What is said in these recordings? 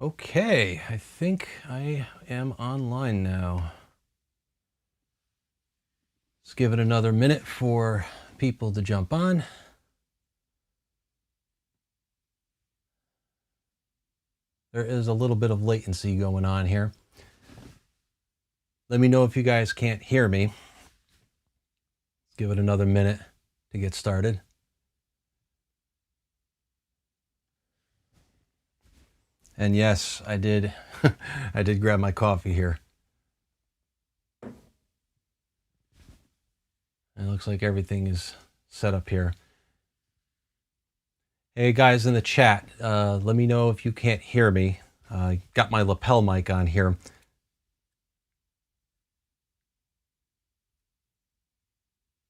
Okay, I think I am online now. Let's give it another minute for people to jump on. There is a little bit of latency going on here. Let me know if you guys can't hear me. Let's give it another minute to get started. And yes, I did I did grab my coffee here. It looks like everything is set up here. Hey guys in the chat, let me know if you can't hear me. I got my lapel mic on here.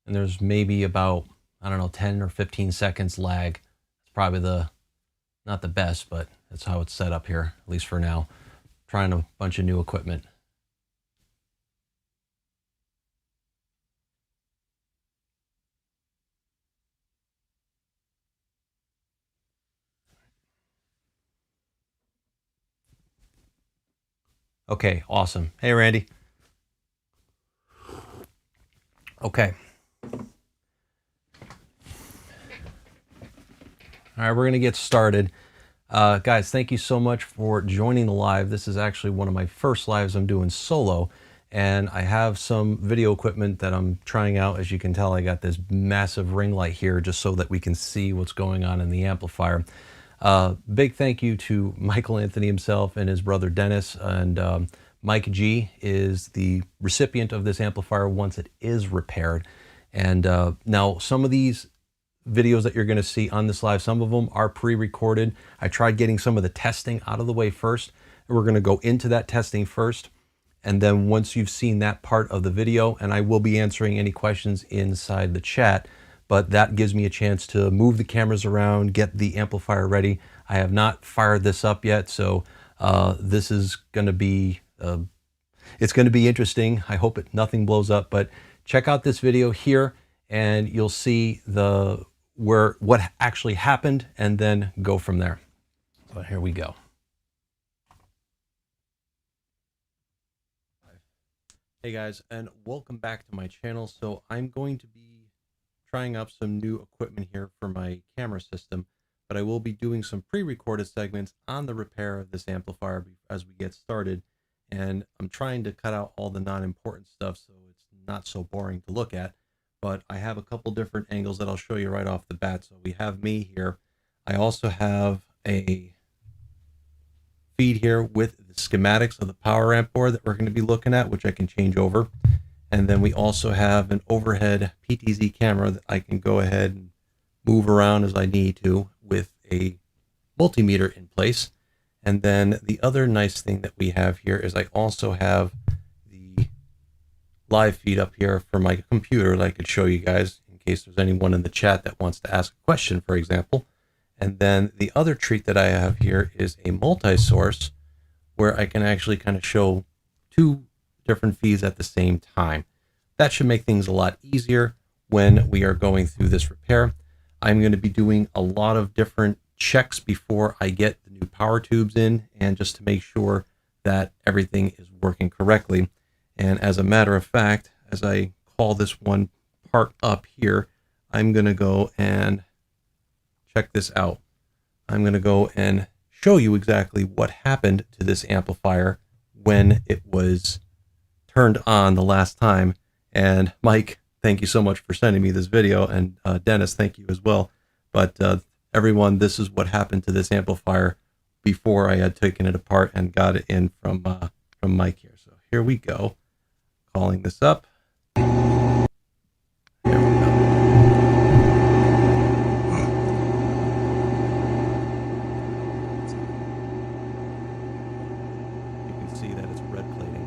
And there's maybe about, I don't know, 10 or 15 seconds lag. It's probably not the best, but that's how it's set up here, at least for now. Trying a bunch of new equipment. Okay, awesome. Hey, Randy. Okay. All right, we're going to get started. Guys, thank you so much for joining the live. This is actually one of my first lives I'm doing solo, and I have some video equipment that I'm trying out. As you can tell, I got this massive ring light here just so that we can see what's going on in the amplifier. Big thank you to Michael Anthony himself and his brother Dennis, and Mike G is the recipient of this amplifier once it is repaired. And now some of these videos that you're going to see on this live, some of them are pre-recorded. I tried getting some of the testing out of the way first, and we're going to go into that testing first. And then once you've seen that part of the video, and I will be answering any questions inside the chat, but that gives me a chance to move the cameras around, get the amplifier ready. I have not fired this up yet, so this is going to be, it's going to be interesting. I hope nothing blows up, but check out this video here and you'll see what actually happened, and then go from there. So here we go. Hey guys, and welcome back to my channel. So I'm going to be trying out some new equipment here for my camera system, but I will be doing some pre-recorded segments on the repair of this amplifier as we get started. And I'm trying to cut out all the non-important stuff so it's not so boring to look at. But I have a couple different angles that I'll show you right off the bat. So we have me here. I also have a feed here with the schematics of the power amp board that we're going to be looking at, which I can change over. And then we also have an overhead PTZ camera that I can go ahead and move around as I need to with a multimeter in place. And then the other nice thing that we have here is I also have the live feed up here for my computer that I could show you guys in case there's anyone in the chat that wants to ask a question, for example. And then the other treat that I have here is a multi-source where I can actually kind of show two different feeds at the same time. That should make things a lot easier when we are going through this repair. I'm going to be doing a lot of different checks before I get the new power tubes in, and just to make sure that everything is working correctly. And as a matter of fact, as I call this one part up here, I'm going to go and check this out. I'm going to go and show you exactly what happened to this amplifier when it was turned on the last time. And Mike, thank you so much for sending me this video, and Dennis, thank you as well. But everyone, this is what happened to this amplifier before I had taken it apart and got it in from Mike here. So here we go. Calling this up. There we go. You can see that it's red plating.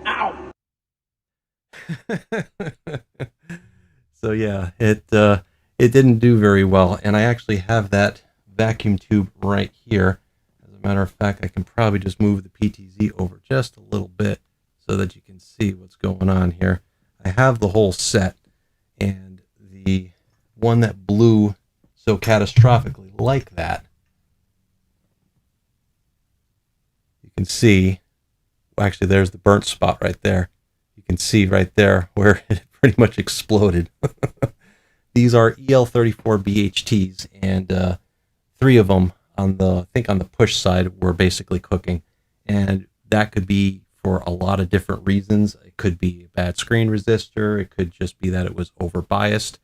Ow! So yeah, it didn't do very well, and I actually have that vacuum tube right here. As a matter of fact, I can probably just move the PTZ over just a little bit so that you can see what's going on here. I have the whole set, and the one that blew so catastrophically like that, you can see, well, actually there's the burnt spot right there. You can see right there where it pretty much exploded. These are EL34 BHTs, and 3 of them on the, I think on the push side, were basically cooking, and that could be for a lot of different reasons. It could be a bad screen resistor. It could just be that it was over biased.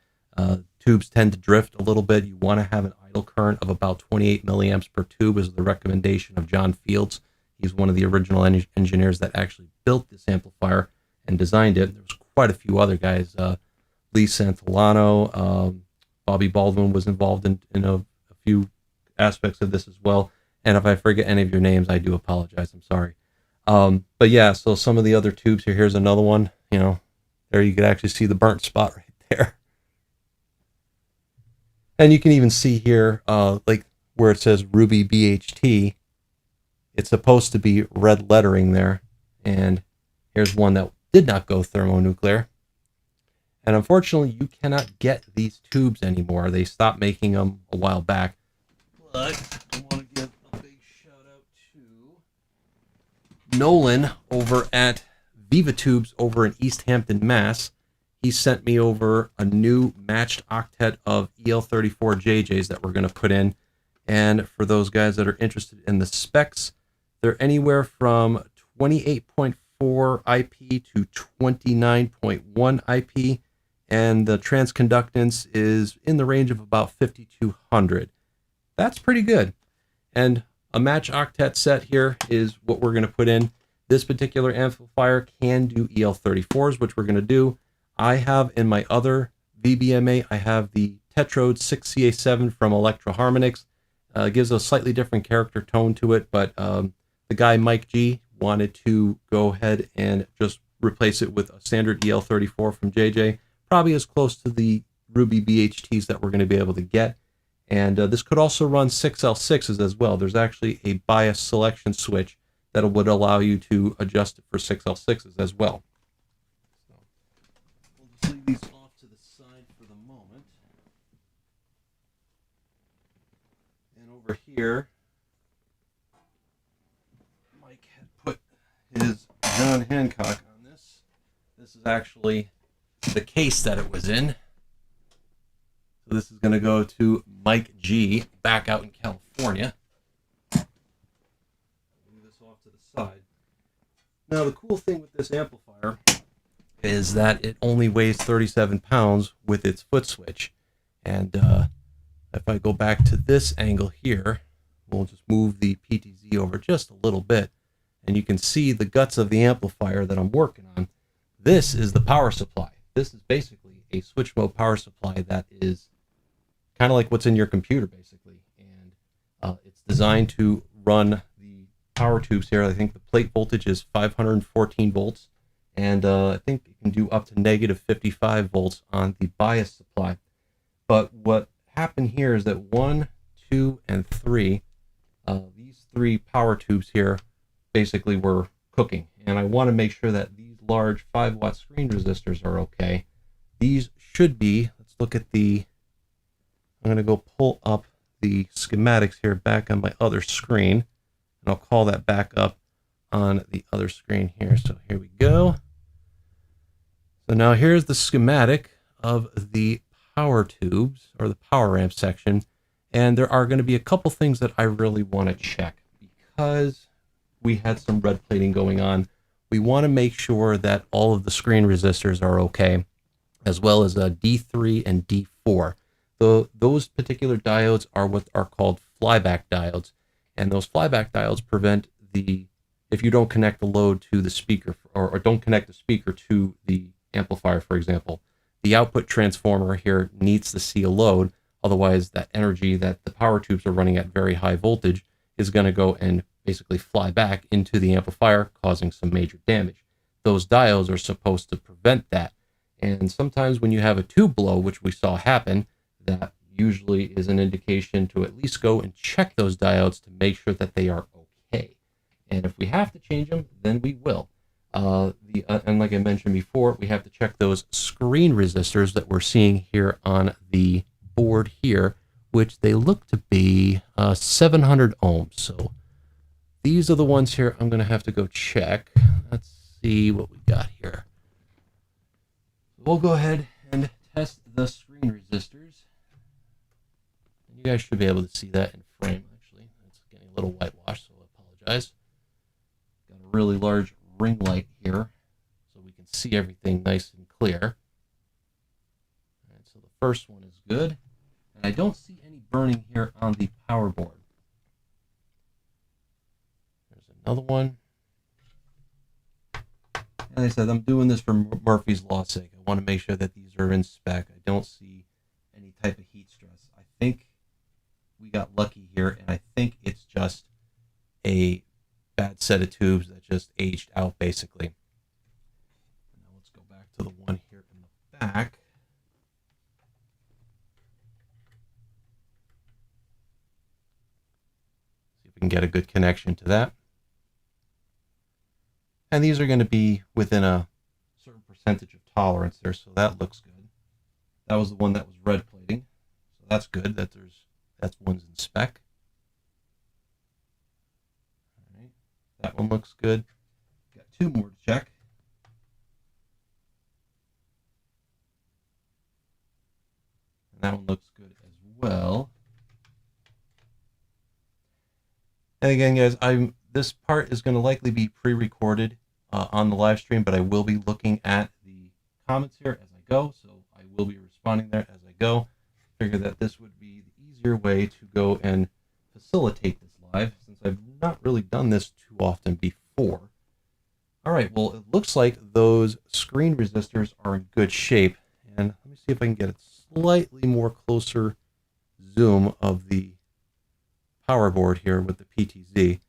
Tubes tend to drift a little bit. You want to have an idle current of about 28 milliamps per tube is the recommendation of John Fields. He's one of the original engineers that actually built this amplifier and designed it. There was quite a few other guys. Lee Santillano, Bobby Baldwin was involved in a few aspects of this as well. And if I forget any of your names, I do apologize. I'm sorry. But yeah, so some of the other tubes here, here's another one, you know, there you could actually see the burnt spot right there. And you can even see here, like where it says Ruby BHT, it's supposed to be red lettering there. And here's one that did not go thermonuclear. And unfortunately, you cannot get these tubes anymore. They stopped making them a while back. But I want to give a big shout out to Nolan over at Viva Tubes over in East Hampton, Mass. He sent me over a new matched octet of EL34 JJs that we're going to put in. And for those guys that are interested in the specs, they're anywhere from 28.4 IP to 29.1 IP. And the transconductance is in the range of about 5200. That's pretty good. And a match octet set here is what we're going to put in. This particular amplifier can do EL34s, which we're going to do. I have in my other VBMA, I have the Tetrode 6CA7 from Electro Harmonix. Gives a slightly different character tone to it, but the guy Mike G wanted to go ahead and just replace it with a standard EL34 from JJ, probably as close to the Ruby BHTs that we're going to be able to get. And this could also run 6L6s as well. There's actually a bias selection switch that would allow you to adjust it for 6L6s as well. So we'll just leave these off to the side for the moment. And over here, Mike had put his John Hancock on this. This is actually the case that it was in. So this is going to go to Mike G back out in California. Move this off to the side. Now the cool thing with this amplifier is that it only weighs 37 pounds with its foot switch. And if I go back to this angle here, we'll just move the PTZ over just a little bit, and you can see the guts of the amplifier that I'm working on. This is the power supply. This is basically a switch mode power supply that is kind of like what's in your computer, basically. And it's designed to run the power tubes here. I think the plate voltage is 514 volts. And I think it can do up to negative 55 volts on the bias supply. But what happened here is that 1, 2, and 3, these 3 power tubes here basically were cooking. And I want to make sure that these large 5-watt screen resistors are okay. These should be, let's look at the, I'm going to go pull up the schematics here back on my other screen. And I'll call that back up on the other screen here. So here we go. So now here's the schematic of the power tubes, or the power amp section. And there are going to be a couple things that I really want to check, because we had some red plating going on. We want to make sure that all of the screen resistors are okay, as well as D3 and D4. Those particular diodes are what are called flyback diodes. And those flyback diodes prevent if you don't connect the load to the speaker, or don't connect the speaker to the amplifier, for example, the output transformer here needs to see a load. Otherwise, that energy that the power tubes are running at very high voltage is going to go and basically fly back into the amplifier, causing some major damage. Those diodes are supposed to prevent that. And sometimes when you have a tube blow, which we saw happen, that usually is an indication to at least go and check those diodes to make sure that they are okay. And if we have to change them, then we will. The and like I mentioned before, we have to check those screen resistors that we're seeing here on the board here, which they look to be 700 ohms. So these are the ones here I'm going to have to go check. Let's see what we got here. We'll go ahead and test the screen resistors. You guys should be able to see that in frame, actually. It's getting a little whitewashed, so I apologize. Got a really large ring light here, so we can see everything nice and clear. All right, so the first one is good. And I don't see any burning here on the power board. There's another one. As I said, I'm doing this for Murphy's Law's sake. I want to make sure that these are in spec. I don't see any type of heat stress. I think we got lucky here, and I think it's just a bad set of tubes that just aged out, basically. Now let's go back to the one here in the back. See if we can get a good connection to that. And these are going to be within a certain percentage of tolerance there, so that looks good. That was the one that was red plating, so that's good. That's one's in spec. All right, that one looks good. Got two more to check. And that one looks good as well. And again, guys, this part is going to likely be pre-recorded on the live stream, but I will be looking at the comments here as I go, so I will be responding there as I go. Figure that this would be the easier way to go and facilitate this live, since I've not really done this too often before. All right, well, it looks like those screen resistors are in good shape, and let me see if I can get a slightly more closer zoom of the power board here with the PTZ.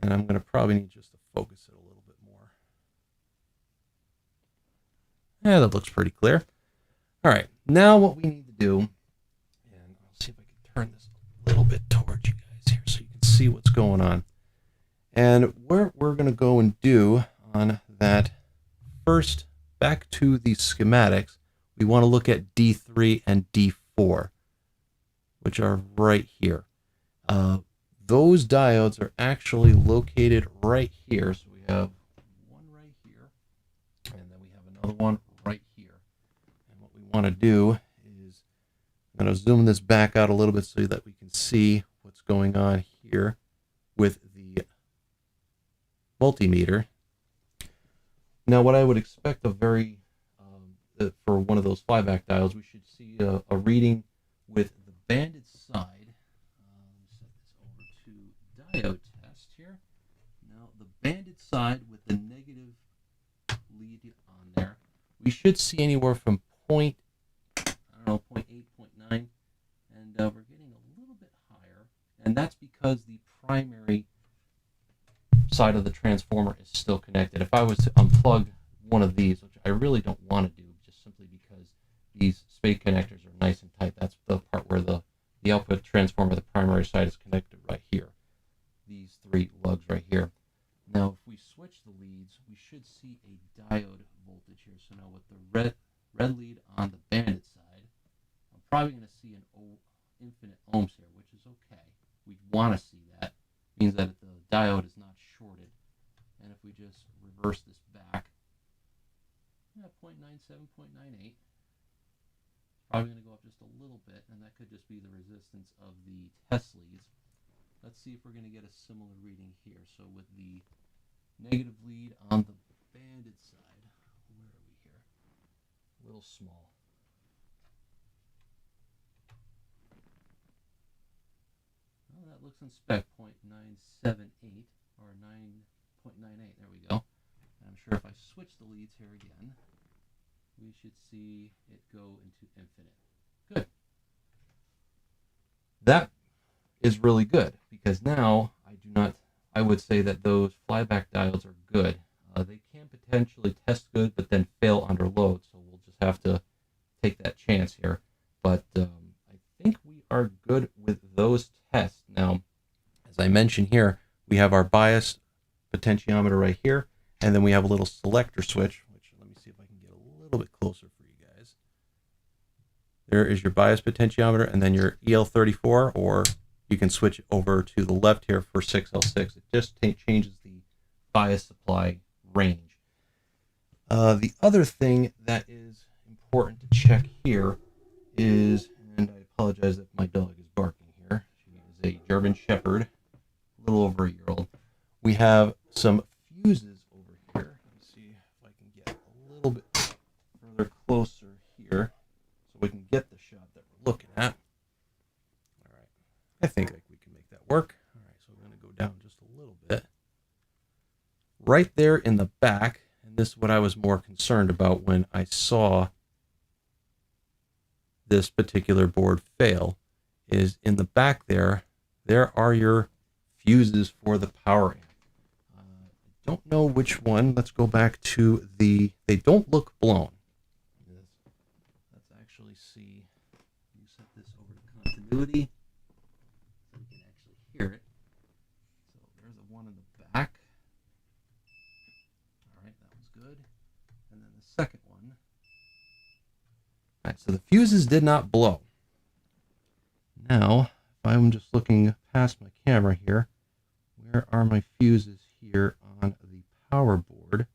And I'm going to probably need just to focus it a little bit more. Yeah, that looks pretty clear. All right, now what we need to do, and I'll see if I can turn this a little bit towards you guys here so you can see what's going on. And what we're going to go and do on that, first, back to the schematics, we want to look at D3 and D4, which are right here. Those diodes are actually located right here. So we have one right here, and then we have another one right here. And what we want to do is, I'm going to zoom this back out a little bit so that we can see what's going on here with the multimeter. Now, what I would expect for one of those flyback diodes, we should see a reading with the banded side. Diode test here. Now the banded side with the negative lead on there, we should see anywhere from 0.8, 0.9, and we're getting a little bit higher, and that's because the primary side of the transformer is still connected. If I was to unplug one of these, which I really don't want to do, just simply because these spade connectors are nice and tight, that's the part where the output transformer, the primary side, is connected right here. These three lugs right here. Now, if we switch the leads, we should see a diode voltage here. So now with the red lead on the banded side, I'm probably going to see an infinite ohms here, which is okay. We want to see that. It means that the diode is not shorted. And if we just reverse this back, 0.97, 0.98. Probably going to go up just a little bit, and that could just be the resistance of the test leads. Let's see if we're going to get a similar reading here. So with the negative lead on the banded side, where are we here? A little small. Well, that looks in spec, 0.978 or 9.98. There we go. And I'm sure if I switch the leads here again, we should see it go into infinite. Good. That is really good, because now I would say that those flyback diodes are good. They can potentially test good, but then fail under load, so we'll just have to take that chance here. But I think we are good with those tests. Now, as I mentioned here, we have our bias potentiometer right here, And then we have a little selector switch, which let me see if I can get a little bit closer for you guys. There is your bias potentiometer and then your EL34, or you can switch over to the left here for 6L6. It just changes the bias supply range. The other thing that is important to check here is, and I apologize if my dog is barking here. She is a German Shepherd, a little over a year old. We have some fuses over here. Let me see if I can get a little bit further closer here so we can get the shot that we're looking at. All right. I think we can make that work. All right, so we're going to go down just a little bit. Right there in the back, and this is what I was more concerned about when I saw this particular board fail, is in the back there are your fuses for the power amp. I don't know which one. Let's go back to they don't look blown. Let's actually see. You set this over to continuity so you can actually hear it. So there's the one in the back. All right, that was good. And then the second one. All right, so the fuses did not blow. Now, if I'm just looking past my camera here, where are my fuses here on the power board?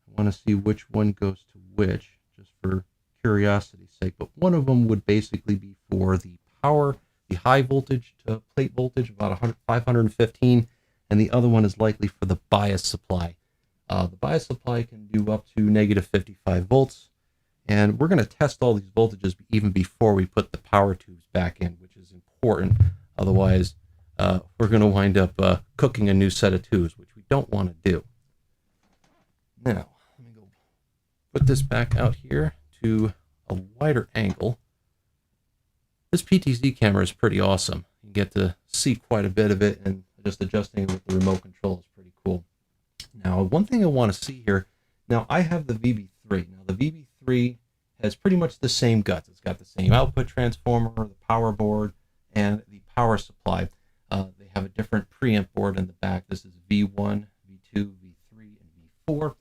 I want to see which one goes to which, just for curiosity's sake. But one of them would basically be for the power, the high voltage to plate voltage, about 515, and the other one is likely for the bias supply. The bias supply can do up to negative 55 volts. And we're going to test all these voltages even before we put the power tubes back in, which is important. Otherwise, we're going to wind up cooking a new set of tubes, which we don't want to do. Now, let me go put this back out here to a wider angle. This PTZ camera is pretty awesome. You get to see quite a bit of it, and just adjusting it with the remote control is pretty cool. Now, one thing I want to see here, now I have the VB3. Now, the VB3 has pretty much the same guts. It's got the same output transformer, the power board, and the power supply. They have a different preamp board in the back. This is V1, V2, V3, and V4.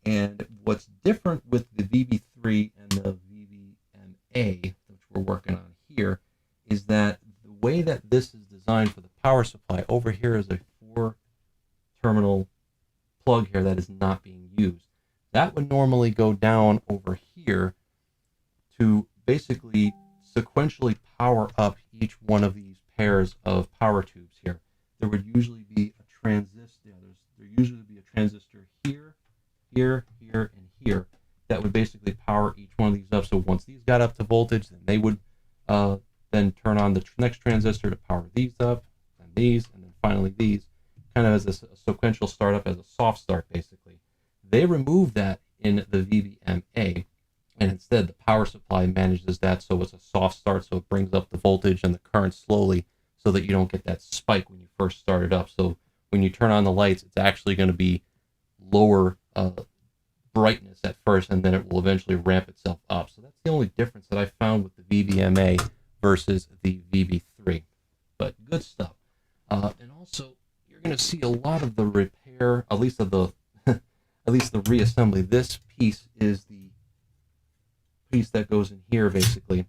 And what's different with the VB3 and the VBMA, which we're working on here, is that the way that this is designed for the power supply, over here is a 4-terminal plug here that is not being used. That would normally go down over here to basically sequentially power up each one of these pairs of power tubes here. There would usually be a transistor. There usually be a transistor here, here, here, and here that would basically power each one of these up. So once these got up to voltage, then they would then turn on the next transistor to power these up, and these, and then finally these, kind of as a sequential startup, as a soft start basically. They remove that in the VBMA, and instead the power supply manages that, so it's a soft start, so it brings up the voltage and the current slowly so that you don't get that spike when you first start it up. So when you turn on the lights, it's actually going to be lower brightness at first, and then it will eventually ramp itself up. So that's the only difference that I found with the VBMA versus the VB3. But good stuff. And also, you're going to see a lot of the repair, at least of the at least the reassembly. This piece is the piece that goes in here basically,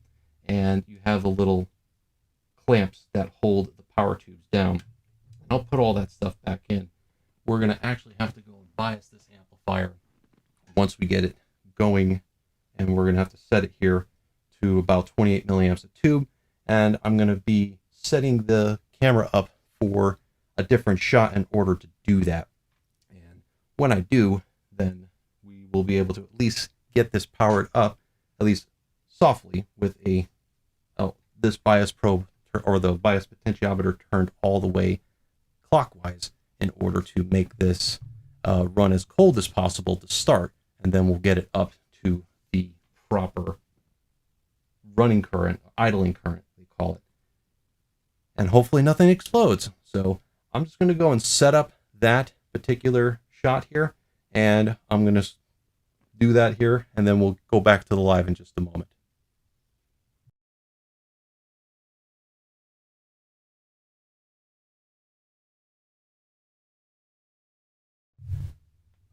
and you have the little clamps that hold the power tubes down. I'll put all that stuff back in. We're going to actually have to go and bias this amplifier once we get it going, and we're going to have to set it here to about 28 milliamps a tube, and I'm going to be setting the camera up for a different shot in order to do that. And when I do, then we will be able to at least get this powered up, at least softly, with this bias probe or the bias potentiometer turned all the way clockwise in order to make this run as cold as possible to start, and then we'll get it up to the proper running current, idling current, they call it. And hopefully nothing explodes. So I'm just going to go and set up that particular shot here, and I'm going to do that here, and then we'll go back to the live in just a moment.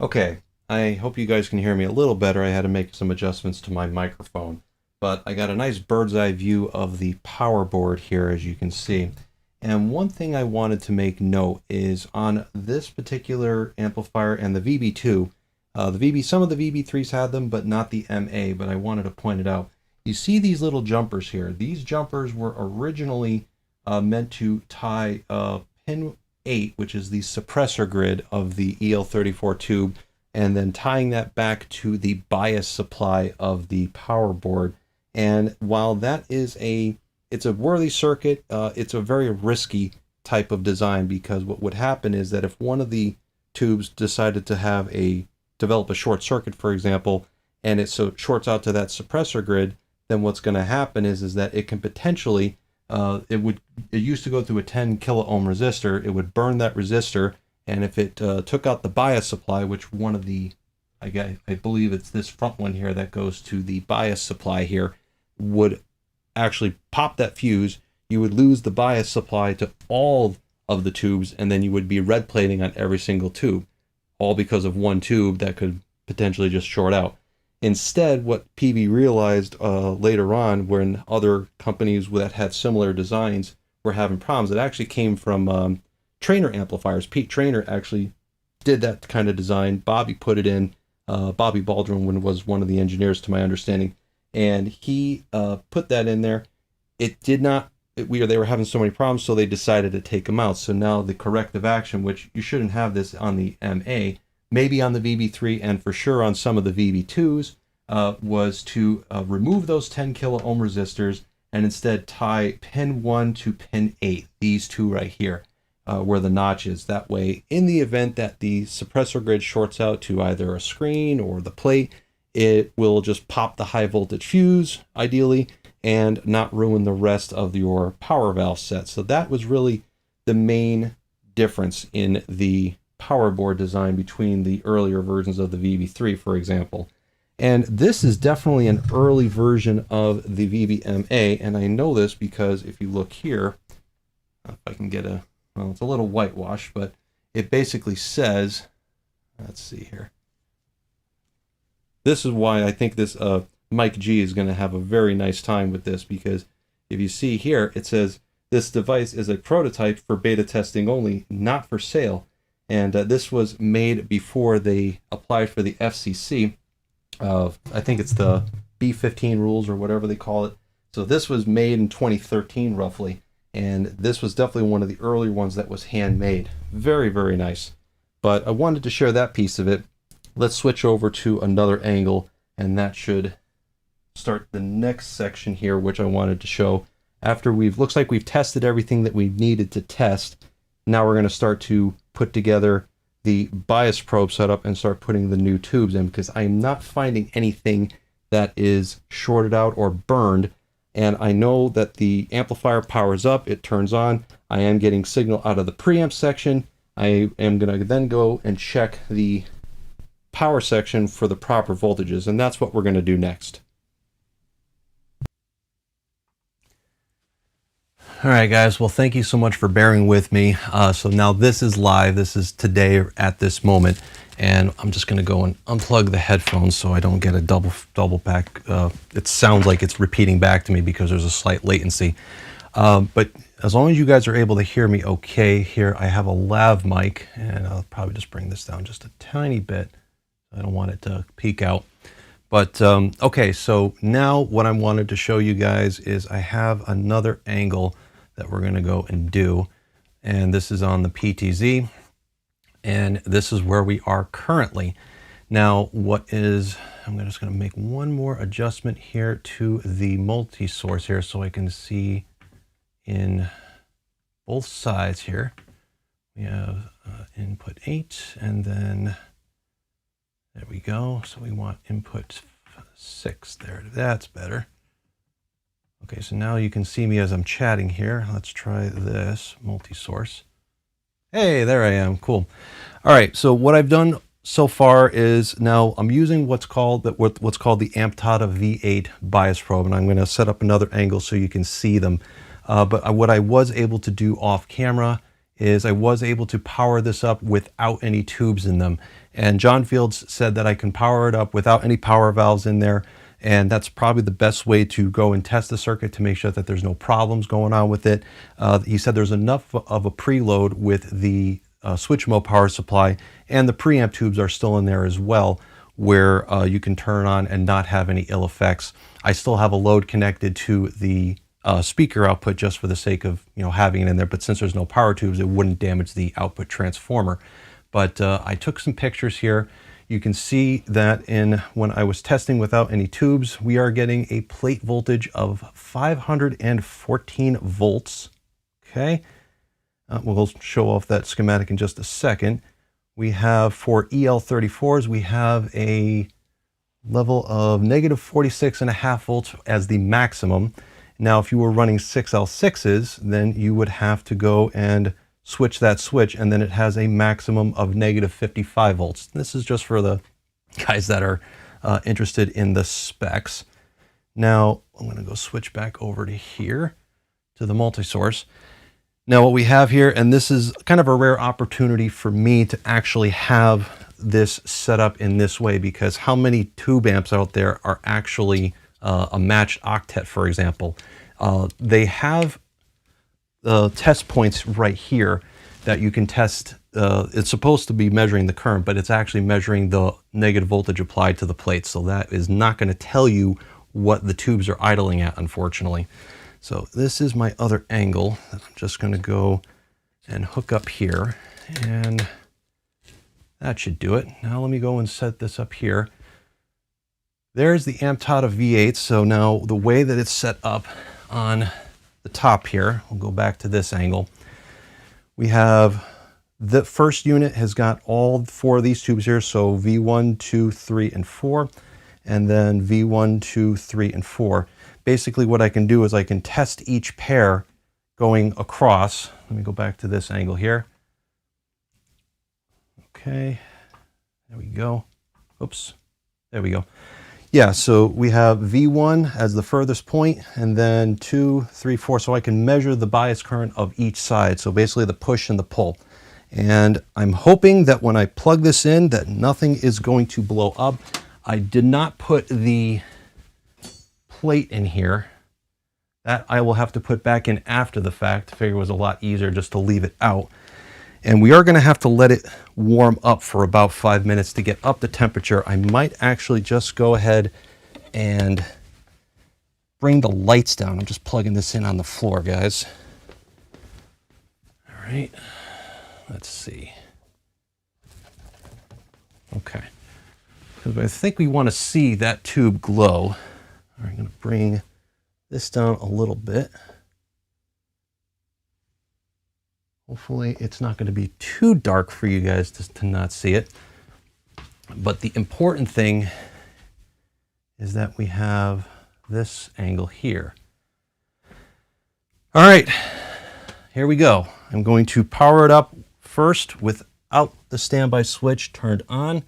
Okay, I hope you guys can hear me a little better. I had to make some adjustments to my microphone, but I got a nice bird's eye view of the power board here, as you can see. And one thing I wanted to make note is on this particular amplifier and the VB2, some of the VB3s had them, but not the MA, but I wanted to point it out. You see these little jumpers here. These jumpers were originally meant to tie pin 8, which is the suppressor grid of the EL34 tube, and then tying that back to the bias supply of the power board. And while that is it's a worthy circuit, it's a very risky type of design, because what would happen is that if one of the tubes decided to develop a short circuit, for example, and it shorts out to that suppressor grid, then what's going to happen is that it can potentially it used to go through a 10 kilo ohm resistor. It would burn that resistor, and if it took out the bias supply, which one of the, I believe it's this front one here that goes to the bias supply here, would actually pop that fuse. You would lose the bias supply to all of the tubes, and then you would be red plating on every single tube, all because of one tube that could potentially just short out. Instead, what PV realized later on, when other companies that had similar designs were having problems, it actually came from Trainer amplifiers. Pete Trainer actually did that kind of design. Bobby put it in. Bobby Baldwin was one of the engineers, to my understanding, and he put that in there. It did not. They were having so many problems, so they decided to take them out. So now the corrective action, which you shouldn't have this on the MA, maybe on the VB3 and for sure on some of the VB2s, was to remove those 10 kilo ohm resistors and instead tie pin 1 to pin 8, these two right here, where the notch is. That way, in the event that the suppressor grid shorts out to either a screen or the plate, it will just pop the high voltage fuse, ideally, and not ruin the rest of your power valve set. So that was really the main difference in the power board design between the earlier versions of the VB3, for example. And this is definitely an early version of the VBMA, and I know this because if you look here, if I can get well, it's a little whitewash, but it basically says, let's see here. This is why I think this Mike G is going to have a very nice time with this, because if you see here, it says this device is a prototype for beta testing only, not for sale. And this was made before they applied for the FCC. I think it's the B15 rules or whatever they call it. So this was made in 2013 roughly, and this was definitely one of the earlier ones that was handmade. Very, very nice. But I wanted to share that piece of it. Let's switch over to another angle, and that should start the next section here, which I wanted to show. After looks like we've tested everything that we needed to test, now we're going to start to put together the bias probe setup and start putting the new tubes in, because I'm not finding anything that is shorted out or burned. And I know that the amplifier powers up, it turns on. I am getting signal out of the preamp section. I am going to then go and check the power section for the proper voltages, and that's what we're going to do next. All right, guys. Well, thank you so much for bearing with me. So now this is live. This is today at this moment, and I'm just going to go and unplug the headphones so I don't get a double back. It sounds like it's repeating back to me because there's a slight latency. But as long as you guys are able to hear me okay, here I have a lav mic, and I'll probably just bring this down just a tiny bit. I don't want it to peak out. But okay, so now what I wanted to show you guys is I have another angle that we're going to go and do, and this is on the PTZ, and this is where we are currently. Now I'm just going to make one more adjustment here to the multi-source here so I can see in both sides here. We have input 8, and then there we go. So we want input 6 there. That's better. Okay, so now you can see me as I'm chatting here. Let's try this multi-source. Hey, there I am. Cool. All right, so what I've done so far is now I'm using what's called the Amptata V8 bias probe, and I'm going to set up another angle so you can see them. But what I was able to do off camera is I was able to power this up without any tubes in them. And John Fields said that I can power it up without any power valves in there. And that's probably the best way to go and test the circuit to make sure that there's no problems going on with it. He said there's enough of a preload with the switch mode power supply, and the preamp tubes are still in there as well, where you can turn on and not have any ill effects. I still have a load connected to the speaker output just for the sake of having it in there, but since there's no power tubes, it wouldn't damage the output transformer. But I took some pictures here. You can see that when I was testing without any tubes, we are getting a plate voltage of 514 volts. Okay, we'll show off that schematic in just a second. We have, for EL34s, we have a level of negative 46.5 volts as the maximum. Now, if you were running 6L6s, then you would have to go and switch that switch, and then it has a maximum of negative 55 volts. This is just for the guys that are interested in the specs. Now, I'm going to go switch back over to here to the multi-source. Now, what we have here, and this is kind of a rare opportunity for me to actually have this set up in this way, because how many tube amps out there are actually a matched octet, for example? They have test points right here that you can test. It's supposed to be measuring the current, but it's actually measuring the negative voltage applied to the plate. So that is not going to tell you what the tubes are idling at, unfortunately. So this is my other angle that I'm just going to go and hook up here, and that should do it. Now let me go and set this up here. There's the Amtata V8. So now the way that it's set up on the top here, we'll go back to this angle. We have the first unit has got all 4 of these tubes here, so V1, 2, 3, and 4, and then V1, 2, 3, and 4. Basically what I can do is I can test each pair going across. Let me go back to this angle here. Okay, there we go. Oops, there we go. Yeah, so we have V1 as the furthest point, and then 2, 3, 4, so I can measure the bias current of each side, so basically the push and the pull. And I'm hoping that when I plug this in that nothing is going to blow up. I did not put the plate in here. That I will have to put back in after the fact. I figure it was a lot easier just to leave it out. And we are going to have to let it warm up for about 5 minutes to get up the temperature. I might actually just go ahead and bring the lights down. I'm just plugging this in on the floor, guys. All right, let's see. Okay, because I think we want to see that tube glow. I'm going to bring this down a little bit. Hopefully it's not going to be too dark for you guys to not see it. But the important thing is that we have this angle here. All right, here we go. I'm going to power it up first without the standby switch turned on.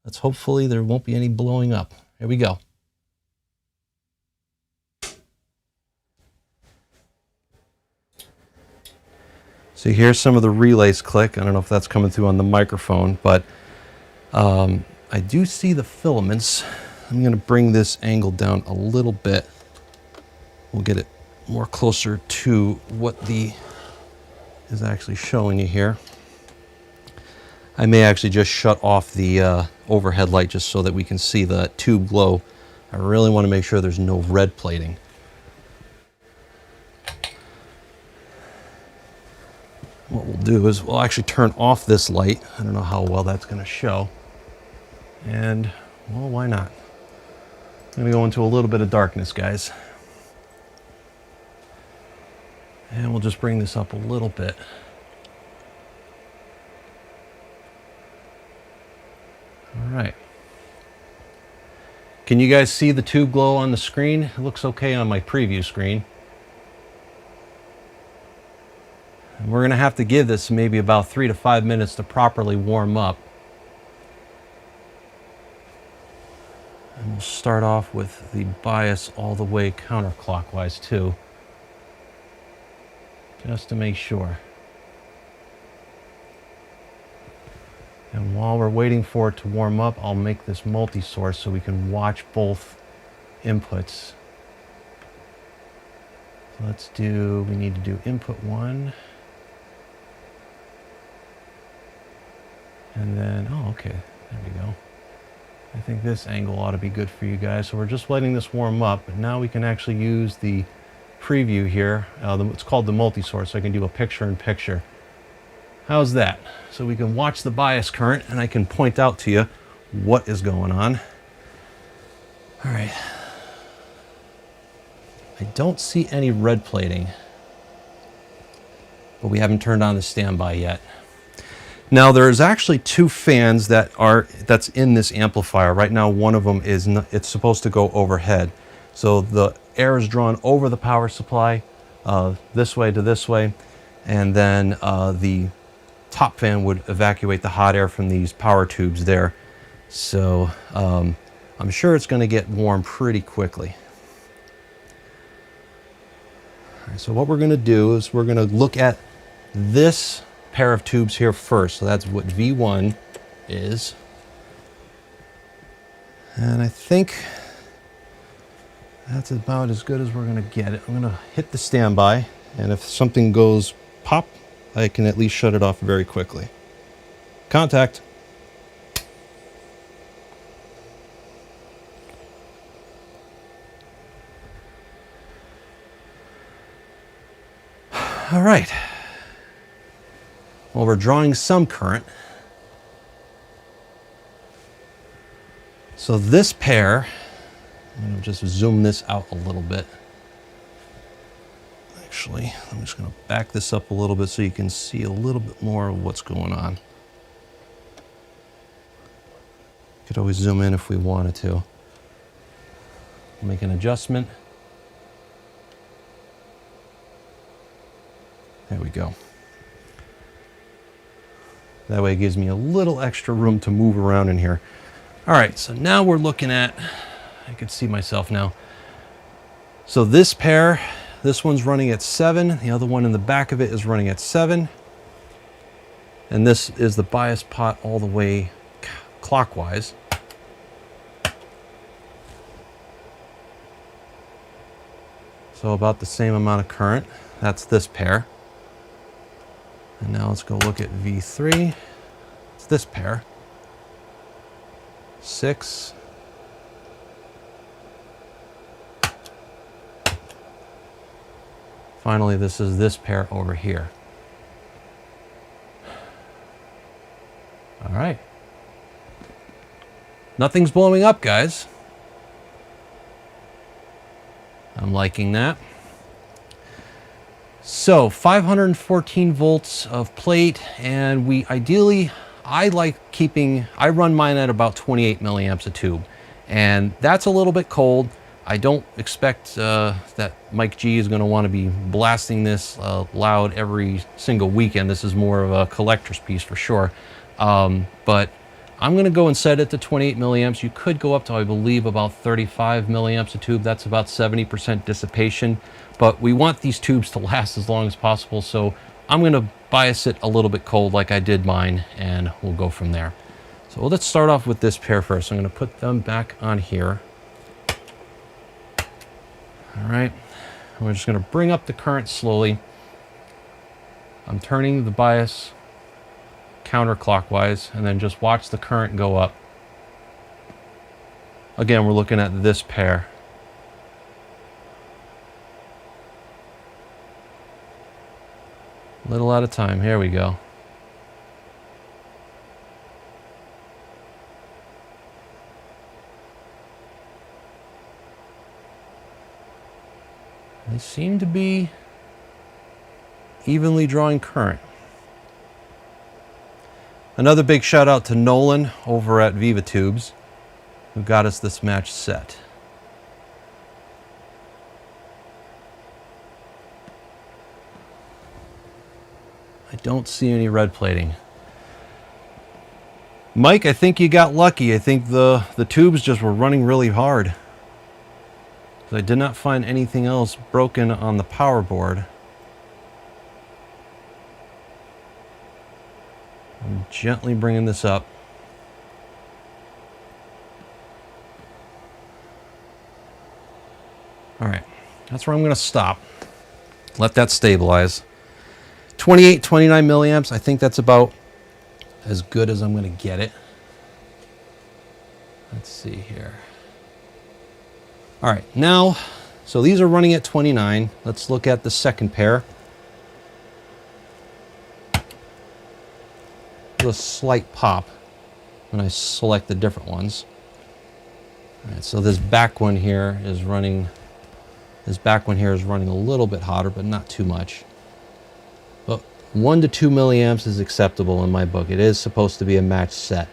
Let's hopefully there won't be any blowing up. Here we go. So here's some of the relays click. I don't know if that's coming through on the microphone, but I do see the filaments. I'm going to bring this angle down a little bit. We'll get it more closer to what the is actually showing you here. I may actually just shut off the overhead light just so that we can see the tube glow. I really want to make sure there's no red plating. What we'll do is we'll actually turn off this light. I don't know how well that's going to show. And, well, why not? I'm going to go into a little bit of darkness, guys. And we'll just bring this up a little bit. All right. Can you guys see the tube glow on the screen? It looks okay on my preview screen. And we're going to have to give this maybe about 3 to 5 minutes to properly warm up. And we'll start off with the bias all the way counterclockwise too, just to make sure. And while we're waiting for it to warm up, I'll make this multi-source so we can watch both inputs. So we need to do input 1. And then, oh, okay, there we go. I think this angle ought to be good for you guys. So we're just letting this warm up, but now we can actually use the preview here. It's called the multi-source, so I can do a picture-in-picture. How's that? So we can watch the bias current, and I can point out to you what is going on. All right. I don't see any red plating, but we haven't turned on the standby yet. Now there's actually 2 fans that's in this amplifier. Right now one of them is it's supposed to go overhead. So the air is drawn over the power supply this way to this way, and then the top fan would evacuate the hot air from these power tubes there. So I'm sure it's going to get warm pretty quickly. All right, so what we're going to do is we're going to look at this pair of tubes here first. So that's what V1 is. And I think that's about as good as we're going to get it. I'm going to hit the standby, and if something goes pop, I can at least shut it off very quickly. Contact. All right. Well, we're drawing some current. So this pair, I'm going to just zoom this out a little bit. Actually, I'm just going to back this up a little bit so you can see a little bit more of what's going on. Could always zoom in if we wanted to. Make an adjustment. There we go. That way it gives me a little extra room to move around in here. All right, so now we're looking at, I can see myself now. So this pair, this one's running at 7. The other one in the back of it is running at 7. And this is the bias pot all the way clockwise. So about the same amount of current. That's this pair. And now let's go look at V3. It's this pair. 6. Finally, this is this pair over here. All right. Nothing's blowing up, guys. I'm liking that. So 514 volts of plate, and I run mine at about 28 milliamps a tube, and that's a little bit cold. I don't expect that Mike G is going to want to be blasting this loud every single weekend. This is more of a collector's piece for sure. But I'm going to go and set it to 28 milliamps. You could go up to, I believe, about 35 milliamps a tube. That's about 70% dissipation. But we want these tubes to last as long as possible, so I'm going to bias it a little bit cold like I did mine, and we'll go from there. So let's start off with this pair first. I'm going to put them back on here. All right, we're just going to bring up the current slowly. I'm turning the bias counterclockwise, and then just watch the current go up. Again, we're looking at this pair. Little at a time. Here we go. They seem to be evenly drawing current. Another big shout out to Nolan over at Viva Tubes, who got us this match set. I don't see any red plating. Mike, I think you got lucky. I think the tubes just were running really hard. I did not find anything else broken on the power board. I'm gently bringing this up. All right, that's where I'm going to stop. Let that stabilize. 28, 29 milliamps. I think that's about as good as I'm going to get it. Let's see here. All right, now, so these are running at 29. Let's look at the second pair. A slight pop when I select the different ones. All right, so this back one here is running. This back one here is running a little bit hotter, but not too much. But 1 to 2 milliamps is acceptable in my book. It is supposed to be a matched set.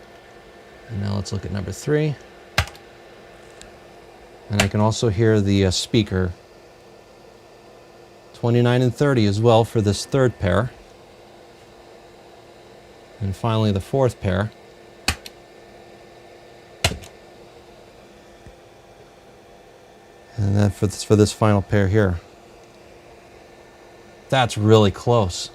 And now let's look at number 3. And I can also hear the speaker. 29 and 30 as well for this third pair. And finally, the fourth pair. And then for this final pair here. That's really close.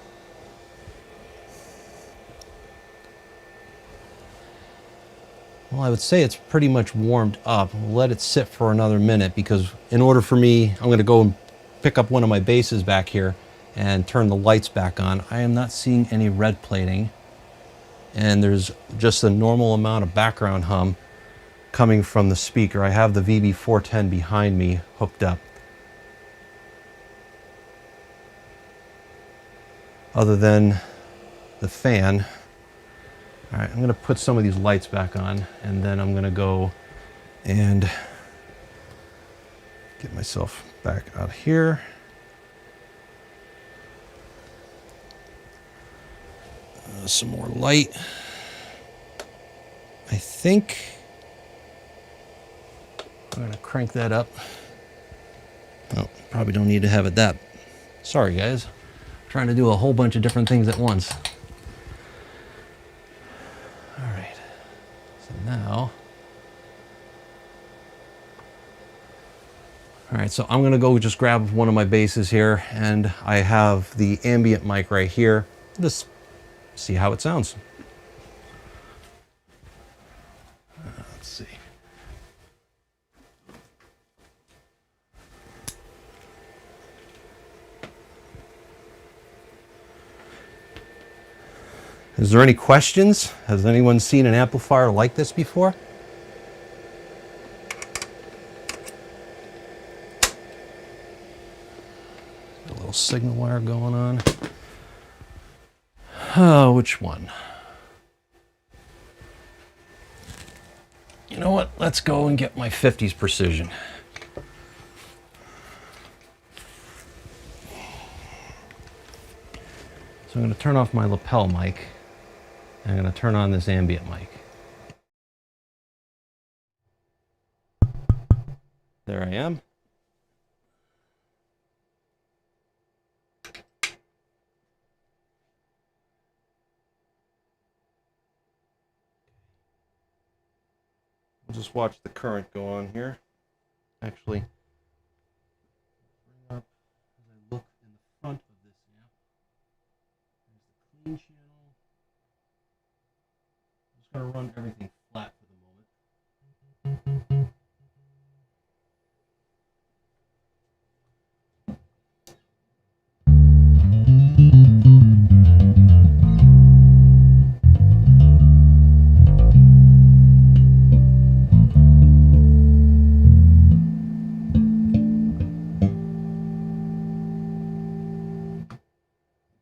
Well, I would say it's pretty much warmed up. We'll let it sit for another minute because in order for me, I'm going to go and pick up one of my basses back here and turn the lights back on. I am not seeing any red plating. And there's just a normal amount of background hum coming from the speaker. I have the VB410 behind me hooked up. Other than the fan. All right, I'm going to put some of these lights back on, and then I'm going to go and get myself back out here. Some more light. I think I'm going to crank that up. Oh, probably don't need to have it that. Sorry, guys. I'm trying to do a whole bunch of different things at once. All right. So now. All right, so I'm going to go just grab one of my basses here, and I have the ambient mic right here. Just see how it sounds. Let's see. Is there any questions? Has anyone seen an amplifier like this before? A little signal wire going on. Oh, which one? You know what? Let's go and get my 50s precision. So I'm going to turn off my lapel mic. And I'm going to turn on this ambient mic. There I am. We'll just watch the current go on here. Actually, bring up as I look in the front of this amp. There's the clean channel. I'm just going to run everything flat for the moment.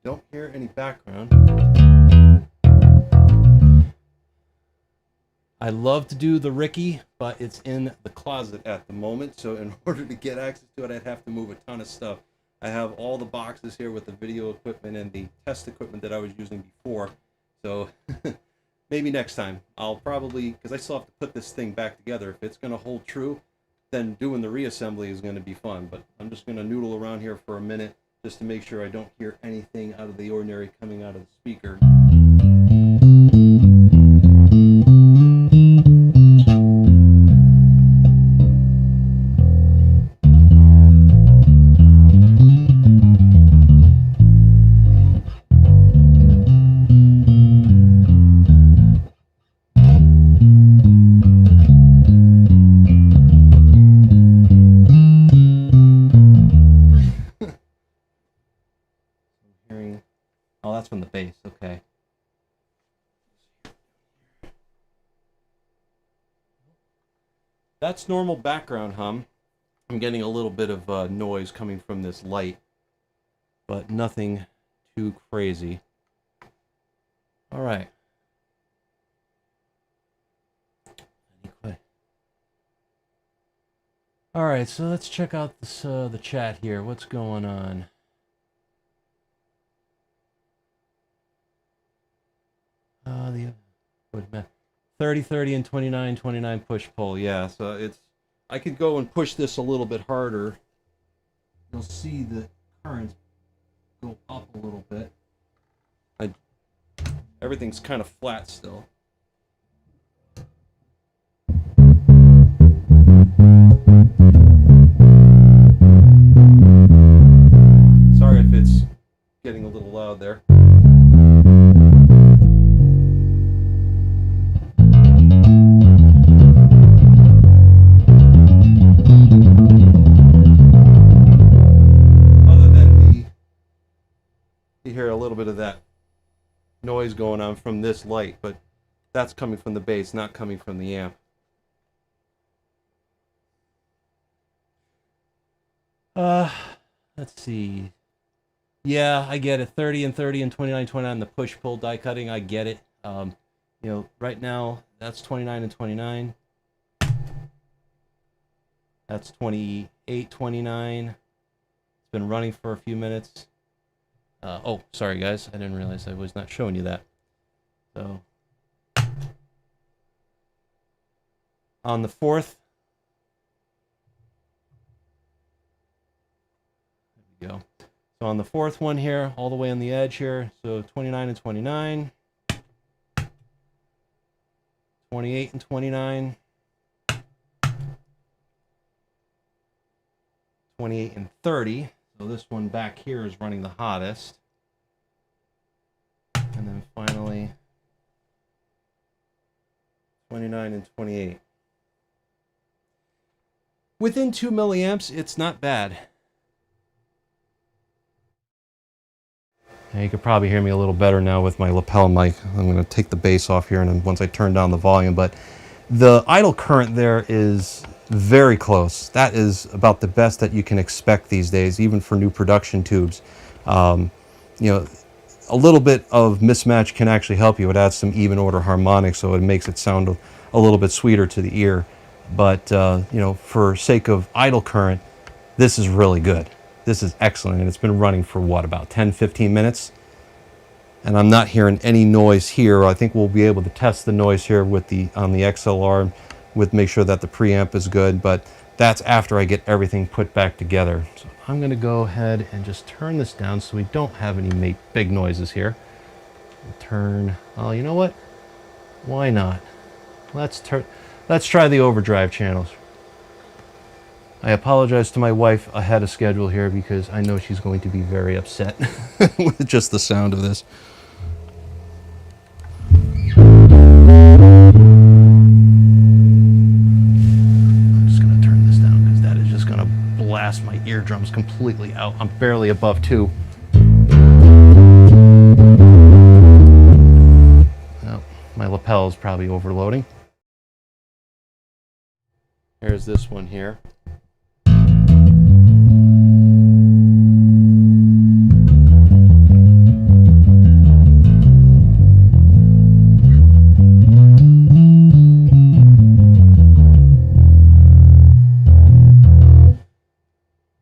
Don't hear any background. I love to do the Ricky, but it's in the closet at the moment. So in order to get access to it, I'd have to move a ton of stuff. I have all the boxes here with the video equipment and the test equipment that I was using before. So maybe next time I'll probably, because I still have to put this thing back together. If it's going to hold true, then doing the reassembly is going to be fun. But I'm just going to noodle around here for a minute just to make sure I don't hear anything out of the ordinary coming out of the speaker. That's normal background hum. I'm getting a little bit of noise coming from this light, but nothing too crazy. All right. All right, so let's check out this the chat here. What's going on? The 30 30 and 29 29 push pull. Yeah, so it's, I could go and push this a little bit harder. You'll see the current go up a little bit. Everything's kind of flat still. Sorry if it's getting a little loud there. Other than you hear a little bit of that noise going on from this light, but that's coming from the bass, not coming from the amp. Let's see. Yeah, I get it. 30 and 30 and 29 29, the push pull die cutting, I get it. You know, right now that's 29 and 29. That's 28 29. It's been running for a few minutes. Oh, sorry guys, I didn't realize I was not showing you that. So on the fourth, there we go. So on the fourth one here, all the way on the edge here, so 29 and 29, 28 and 29, 28 and 30. So this one back here is running the hottest. And then finally 29 and 28. Within 2 milliamps, it's not bad. Now you could probably hear me a little better now with my lapel mic. I'm going to take the bass off here and then once I turn down the volume, but the idle current there is very close. That is about the best that you can expect these days, even for new production tubes. You know, a little bit of mismatch can actually help you. It adds some even order harmonics, so it makes it sound a little bit sweeter to the ear. But you know, for sake of idle current, this is really good. This is excellent, and it's been running for what, about 10-15 minutes? And I'm not hearing any noise here. I think we'll be able to test the noise here with on the XLR with make sure that the preamp is good, but that's after I get everything put back together. So I'm gonna go ahead and just turn this down so we don't have any big noises here. Turn, oh, you know what? Why not? Let's try the overdrive channels. I apologize to my wife ahead of schedule here because I know she's going to be very upset with just the sound of this. I'm just going to turn this down because that is just going to blast my eardrums completely out. I'm barely above 2. Oh, my lapel is probably overloading. Here's this one here.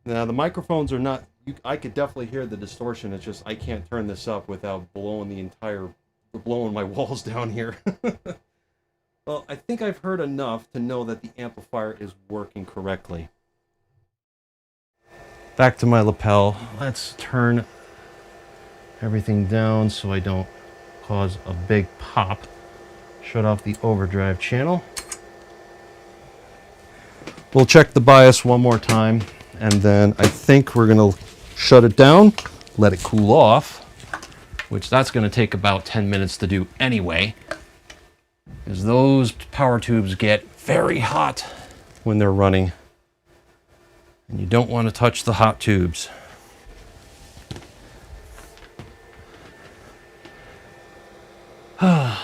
Now the microphones are not, I could definitely hear the distortion. It's just I can't turn this up without blowing my walls down here. Well, I think I've heard enough to know that the amplifier is working correctly. Back to my lapel. Let's turn everything down so I don't cause a big pop. Shut off the overdrive channel. We'll check the bias one more time, and then I think we're going to shut it down, let it cool off, which that's going to take about 10 minutes to do anyway, because those power tubes get very hot when they're running, and you don't want to touch the hot tubes.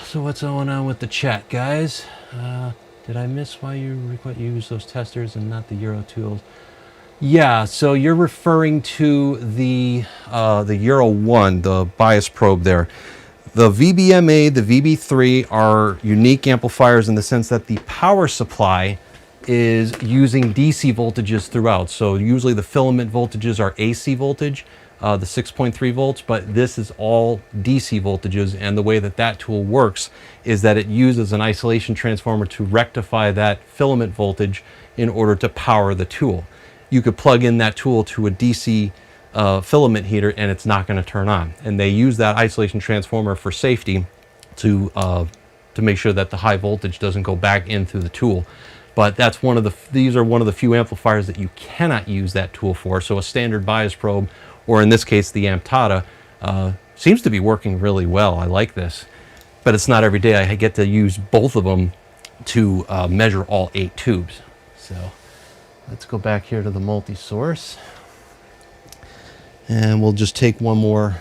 So what's going on with the chat, guys? Did I miss why you use those testers and not the Euro tools? Yeah, so you're referring to the Euro 1, the bias probe there. The VBMA, the VB3 are unique amplifiers in the sense that the power supply is using DC voltages throughout. So usually the filament voltages are AC voltage, the 6.3 volts, but this is all DC voltages. And the way that that tool works is that it uses an isolation transformer to rectify that filament voltage in order to power the tool. You could plug in that tool to a DC filament heater and it's not going to turn on. And they use that isolation transformer for safety to make sure that the high voltage doesn't go back in through the tool. But that's these are one of the few amplifiers that you cannot use that tool for. So a standard bias probe, or in this case the Amtata, seems to be working really well. I like this, but it's not every day I get to use both of them to measure all 8 tubes. So let's go back here to the multi-source, and we'll just take one more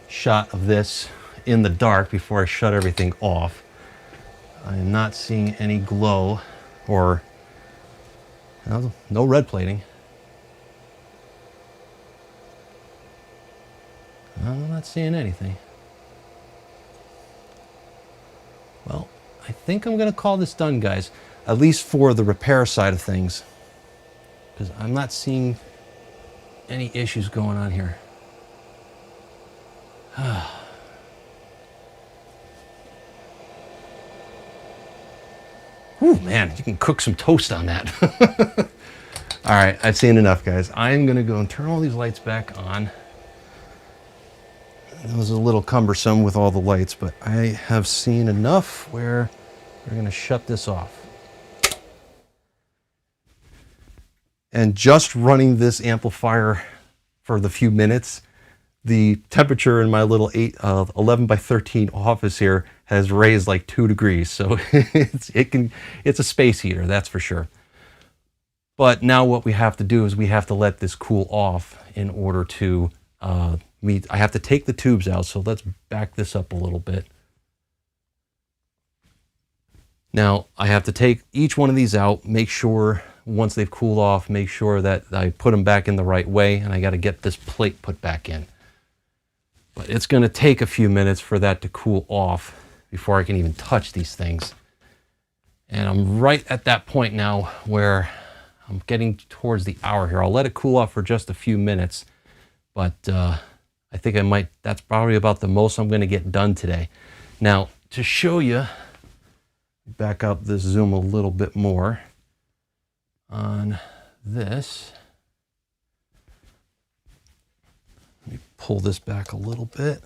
shot of this in the dark before I shut everything off. I am not seeing any glow or no red plating. I'm not seeing anything. Well, I think I'm going to call this done, guys, at least for the repair side of things, because I'm not seeing any issues going on here. Ooh, man, you can cook some toast on that. All right, I've seen enough, guys. I'm going to go and turn all these lights back on. It was a little cumbersome with all the lights, but I have seen enough where we're going to shut this off. And just running this amplifier for the few minutes, the temperature in my little 11 by 13 office here has raised like 2 degrees. So it's a space heater, that's for sure. But now what we have to do is we have to let this cool off in order to I have to take the tubes out. So let's back this up a little bit. Now I have to take each one of these out, make sure once they've cooled off, make sure that I put them back in the right way, and I got to get this plate put back in. But it's going to take a few minutes for that to cool off before I can even touch these things. And I'm right at that point now where I'm getting towards the hour here. I'll let it cool off for just a few minutes, but I think that's probably about the most I'm going to get done today. Now, to show you, back up this zoom a little bit more on this. Let me pull this back a little bit.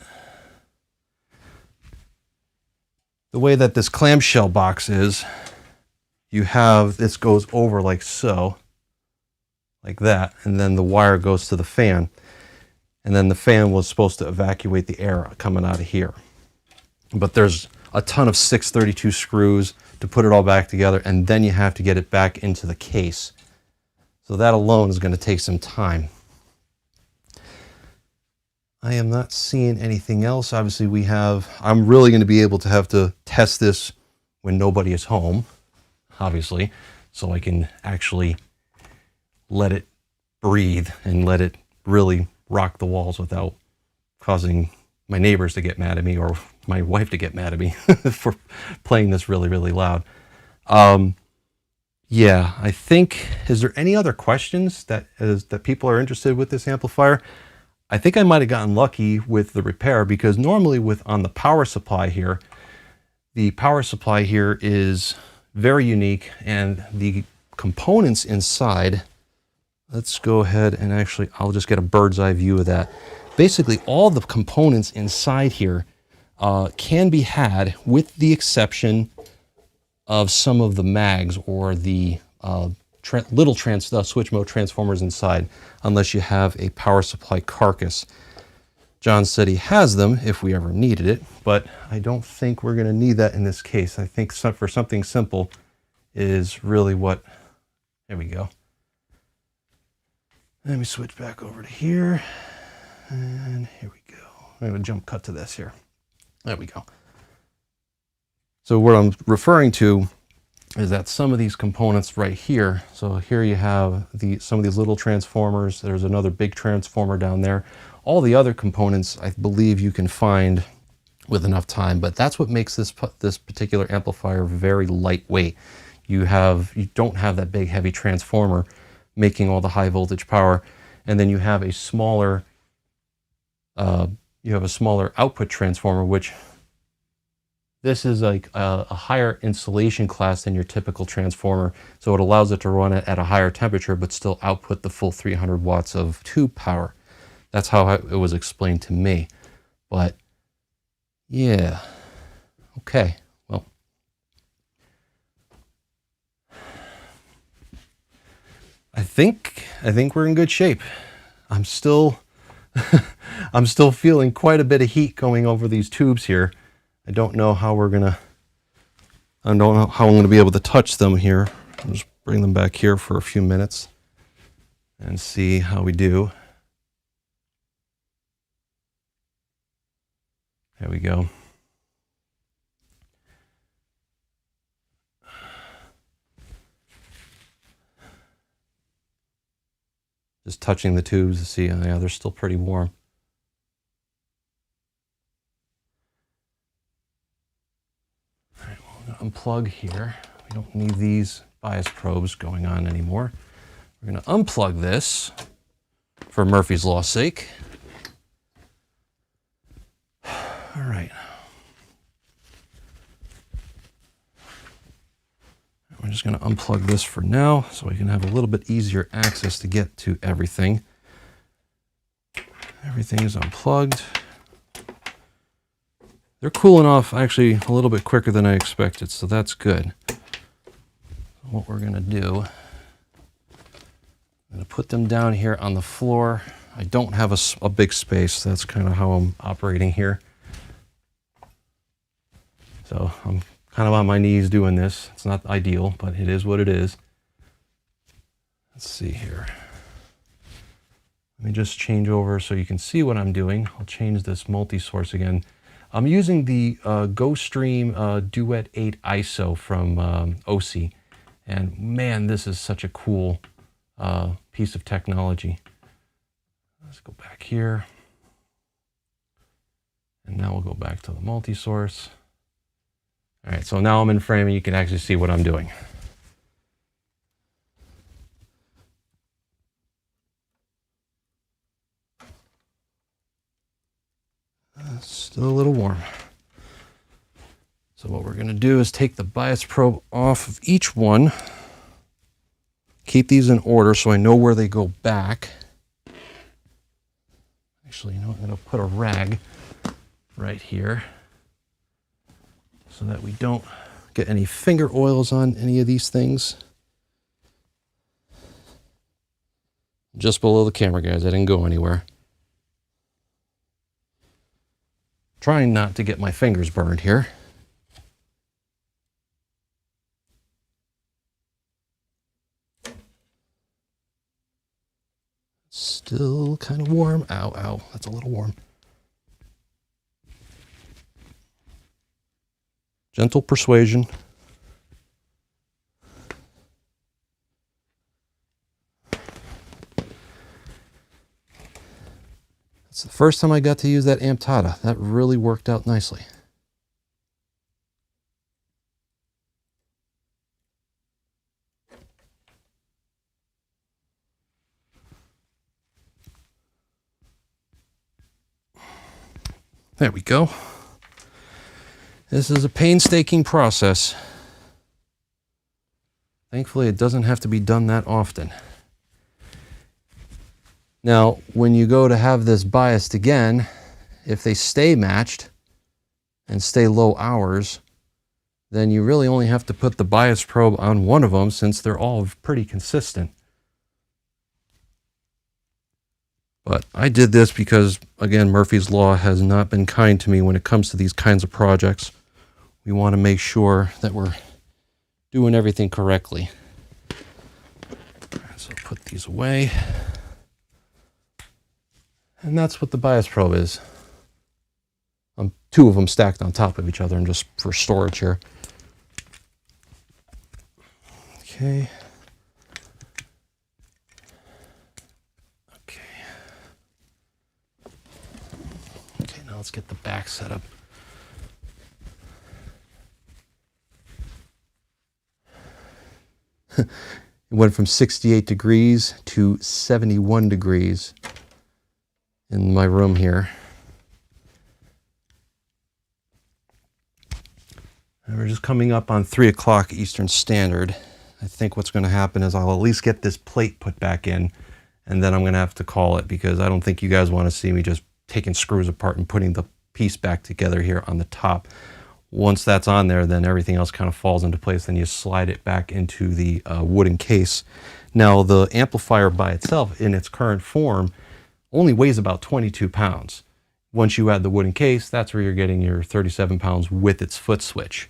The way that this clamshell box is, you have, this goes over like so, like that, and then the wire goes to the fan. And then the fan was supposed to evacuate the air coming out of here. But there's a ton of 632 screws to put it all back together, and then you have to get it back into the case. So that alone is going to take some time. I am not seeing anything else. Obviously I'm really going to be able to have to test this when nobody is home, obviously, so I can actually let it breathe and let it really rock the walls without causing my neighbors to get mad at me or my wife to get mad at me for playing this really, really loud. Yeah, I think, is there any other questions that people are interested with this amplifier? I think I might have gotten lucky with the repair, because normally on the power supply here, the power supply here is very unique, and the components inside, let's go ahead and actually, I'll just get a bird's eye view of that. Basically, all the components inside here can be had, with the exception of some of the mags or the little switch mode transformers inside, unless you have a power supply carcass. John said he has them if we ever needed it, but I don't think we're going to need that in this case. I think for something simple is really what, there we go. Let me switch back over to here, and here we go. I'm going to jump cut to this here. There we go. So what I'm referring to is that some of these components right here, so here you have some of these little transformers, there's another big transformer down there. All the other components I believe you can find with enough time, but that's what makes this particular amplifier very lightweight. You don't have that big heavy transformer making all the high voltage power, and then you have a smaller output transformer, which this is like a higher insulation class than your typical transformer, so it allows it to run it at a higher temperature but still output the full 300 watts of tube power. That's how it was explained to me. But yeah, okay, well, I think we're in good shape. I'm still I'm still feeling quite a bit of heat going over these tubes here. I don't know how I'm going to be able to touch them here. I'll just bring them back here for a few minutes and see how we do. There we go. Just touching the tubes to see, yeah, they're still pretty warm. All right, well, I'm going to unplug here. We don't need these bias probes going on anymore. We're going to unplug this for Murphy's Law's sake. All right. We're just going to unplug this for now so we can have a little bit easier access to get to everything. Everything is unplugged. They're cooling off actually a little bit quicker than I expected, so that's good. What we're going to do, I'm going to put them down here on the floor. I don't have a big space. That's kind of how I'm operating here. So I'm kind of on my knees doing this. It's not ideal, but it is what it is. Let's see here. Let me just change over so you can see what I'm doing. I'll change this multi-source again. I'm using the GoStream Duet 8 ISO from OC. And man, this is such a cool piece of technology. Let's go back here. And now we'll go back to the multi-source. All right, so now I'm in frame and you can actually see what I'm doing. Still a little warm. So what we're going to do is take the bias probe off of each one. Keep these in order so I know where they go back. Actually, you know, I'm going to put a rag right here, so that we don't get any finger oils on any of these things. Just below the camera, guys. I didn't go anywhere. Trying not to get my fingers burned here. Still kind of warm. Ow, ow. That's a little warm. Gentle persuasion. It's the first time I got to use that Amtata. That really worked out nicely. There we go. This is a painstaking process. Thankfully, it doesn't have to be done that often. Now, when you go to have this biased again, if they stay matched and stay low hours, then you really only have to put the bias probe on one of them since they're all pretty consistent. But I did this because, again, Murphy's Law has not been kind to me when it comes to these kinds of projects. We want to make sure that we're doing everything correctly. So put these away. And that's what the bias probe is. Two of them stacked on top of each other and just for storage here. Okay. Okay, now let's get the back set up. It went from 68 degrees to 71 degrees in my room here. And we're just coming up on 3 o'clock Eastern Standard. I think what's going to happen is I'll at least get this plate put back in, and then I'm going to have to call it, because I don't think you guys want to see me just taking screws apart and putting the piece back together here on the top. Once that's on there, then everything else kind of falls into place. Then you slide it back into the wooden case. Now, the amplifier by itself, in its current form, only weighs about 22 pounds. Once you add the wooden case, that's where you're getting your 37 pounds with its foot switch.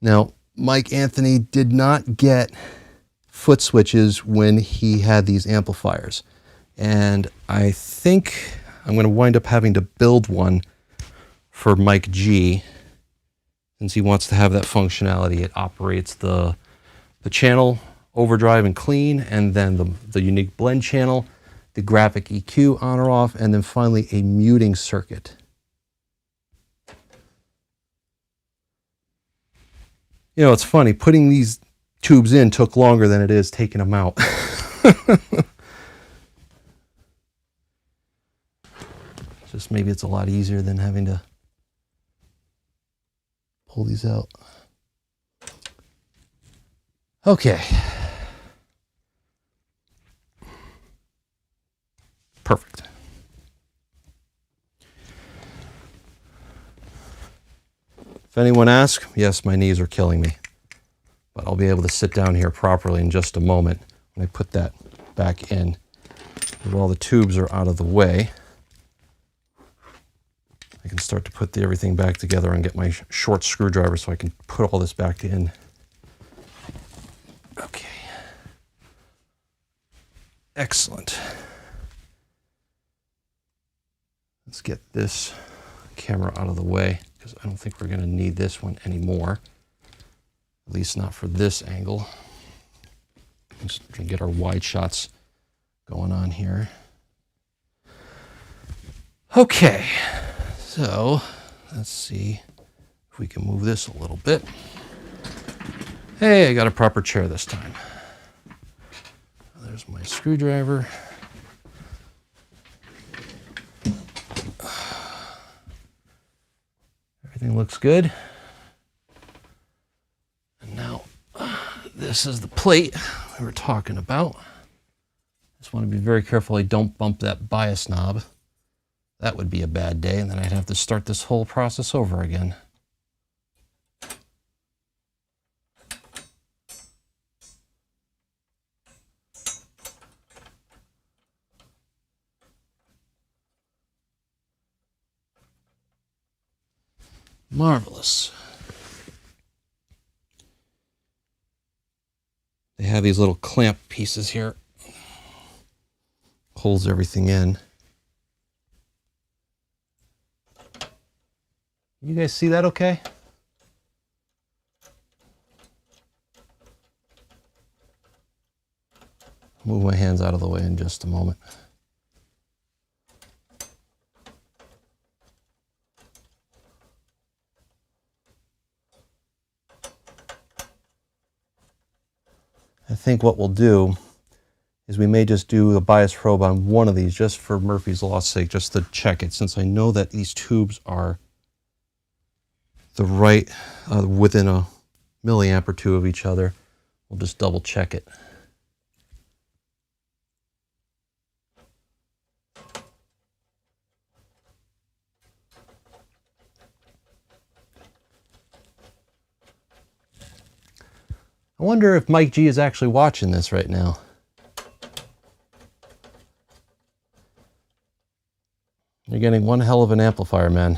Now, Mike Anthony did not get foot switches when he had these amplifiers. And I think I'm going to wind up having to build one for Mike G, since he wants to have that functionality. It operates the channel overdrive and clean, and then the unique blend channel, the graphic EQ on or off, and then finally a muting circuit. You know, it's funny, putting these tubes in took longer than it is taking them out. Just maybe it's a lot easier than having to pull these out. Okay. Perfect. If anyone asks, yes, my knees are killing me, but I'll be able to sit down here properly in just a moment when I put that back in. While the tubes are out of the way, I can start to put everything back together and get my short screwdriver so I can put all this back in. Okay. Excellent. Let's get this camera out of the way, because I don't think we're going to need this one anymore. At least not for this angle. Just try to get our wide shots going on here. Okay. So, let's see if we can move this a little bit. Hey, I got a proper chair this time. There's my screwdriver. Everything looks good. And now, this is the plate we were talking about. Just want to be very careful I don't bump that bias knob. That would be a bad day, and then I'd have to start this whole process over again. Marvelous. They have these little clamp pieces here. Holds everything in. You guys see that okay? Move my hands out of the way in just a moment. I think what we'll do is we may just do a bias probe on one of these just for Murphy's Law's sake, just to check it, since I know that these tubes are the right, within a milliamp or two of each other. We'll just double check it. I wonder if Mike G is actually watching this right now. You're getting one hell of an amplifier, man.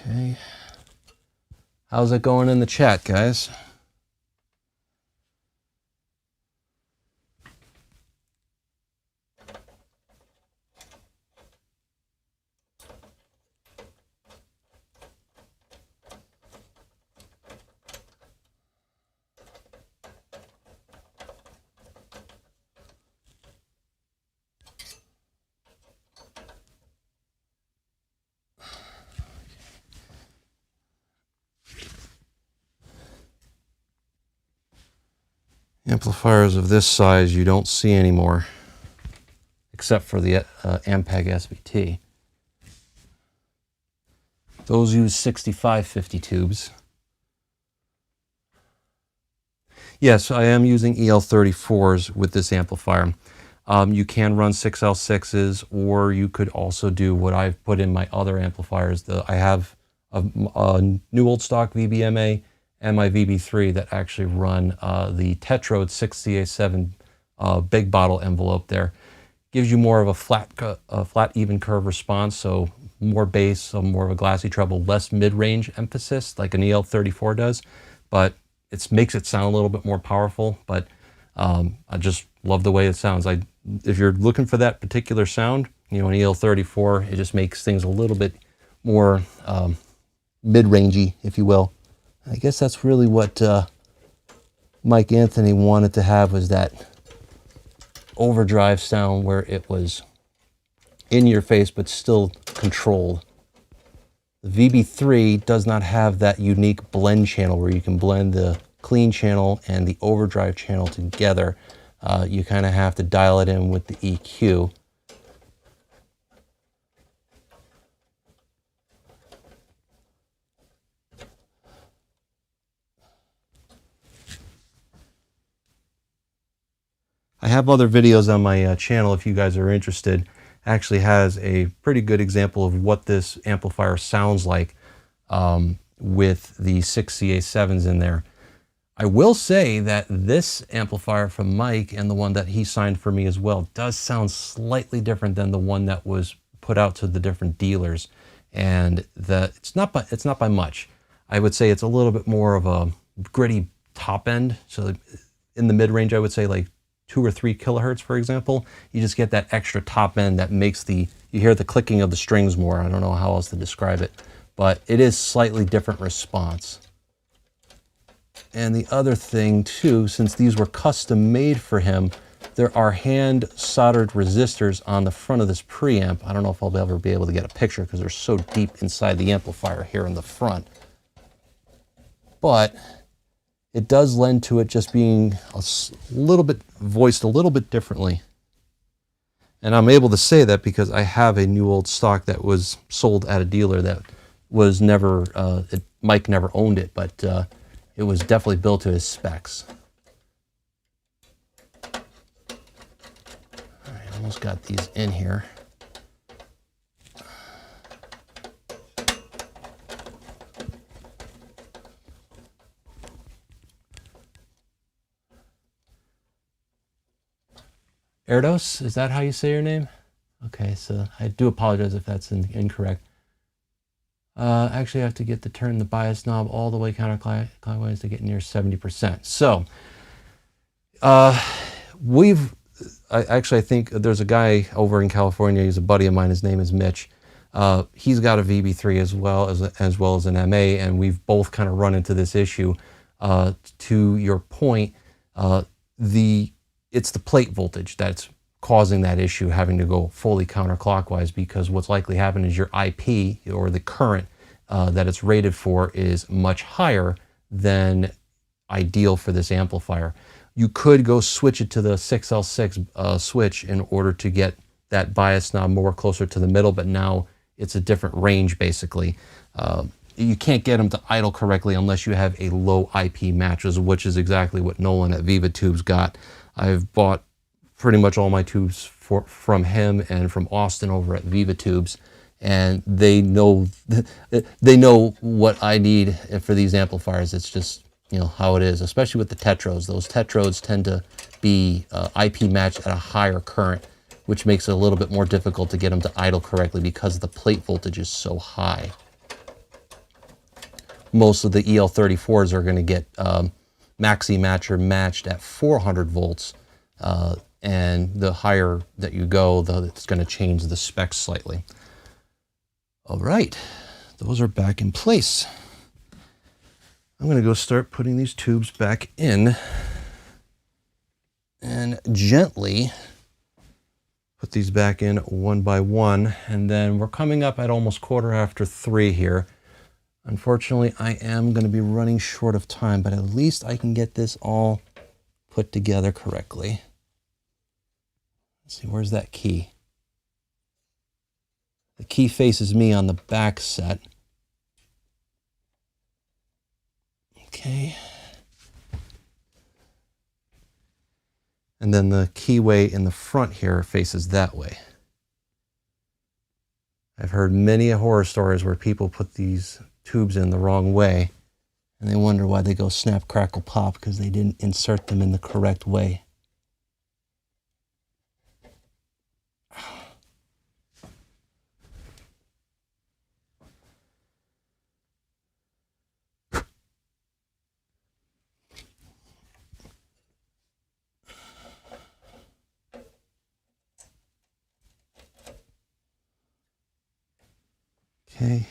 Okay. How's it going in the chat, guys? Amplifiers of this size you don't see anymore, except for the Ampeg SVT. Those use 6550 tubes. Yes, I am using EL34s with this amplifier. You can run 6L6s, or you could also do what I've put in my other amplifiers. I have a new old stock VBMA and my VB3 that actually run the Tetrode 6CA7 big bottle envelope there. Gives you more of a flat even curve response, so more bass, so more of a glassy treble, less mid-range emphasis like an EL34 does, but it makes it sound a little bit more powerful. But I just love the way it sounds. If you're looking for that particular sound, you know, an EL34, it just makes things a little bit more mid-rangey, if you will. I guess that's really what Mike Anthony wanted to have, was that overdrive sound where it was in your face but still controlled. The VB3 does not have that unique blend channel where you can blend the clean channel and the overdrive channel together. You kind of have to dial it in with the EQ. I have other videos on my channel if you guys are interested. Actually has a pretty good example of what this amplifier sounds like with the 6CA7s in there. I will say that this amplifier from Mike and the one that he signed for me as well does sound slightly different than the one that was put out to the different dealers, and it's not by much. I would say it's a little bit more of a gritty top end. So in the mid range, I would say like 2 or 3 kilohertz, for example. You just get that extra top end that makes you hear the clicking of the strings more. I don't know how else to describe it, but it is slightly different response. And the other thing too, since these were custom made for him, there are hand soldered resistors on the front of this preamp. I don't know if I'll ever be able to get a picture because they're so deep inside the amplifier here in the front. But it does lend to it just being a little bit voiced a little bit differently. And I'm able to say that because I have a new old stock that was sold at a dealer that was never, Mike never owned it, but it was definitely built to his specs. All right, almost got these in here. Erdos, is that how you say your name? Okay, so I do apologize if that's incorrect. Actually, I have to turn the bias knob all the way counterclockwise to get near 70%. So, I think there's a guy over in California. He's a buddy of mine. His name is Mitch. He's got a VB3 as well as an MA, and we've both kind of run into this issue. To your point, it's the plate voltage that's causing that issue, having to go fully counterclockwise, because what's likely happening is your IP, or the current that it's rated for, is much higher than ideal for this amplifier. You could go switch it to the 6L6 switch in order to get that bias knob more closer to the middle, but now it's a different range basically. You can't get them to idle correctly unless you have a low IP match, which is exactly what Nolan at Viva Tubes got. I've bought pretty much all my tubes from him and from Austin over at Viva Tubes, and they know what I need for these amplifiers. It's just, you know, how it is, especially with the Tetrodes. Those Tetrodes tend to be IP matched at a higher current, which makes it a little bit more difficult to get them to idle correctly because the plate voltage is so high. most of the EL34s are going to get maxi matcher matched at 400 volts. And the higher that you go, it's going to change the specs slightly. All right, those are back in place. I'm going to go start putting these tubes back in and gently put these back in one by one. And then we're coming up at almost 3:15 here. Unfortunately, I am going to be running short of time, but at least I can get this all put together correctly. Let's see, where's that key? The key faces me on the back set. Okay. And then the keyway in the front here faces that way. I've heard many horror stories where people put these tubes in the wrong way and they wonder why they go snap, crackle, pop because they didn't insert them in the correct way. Okay.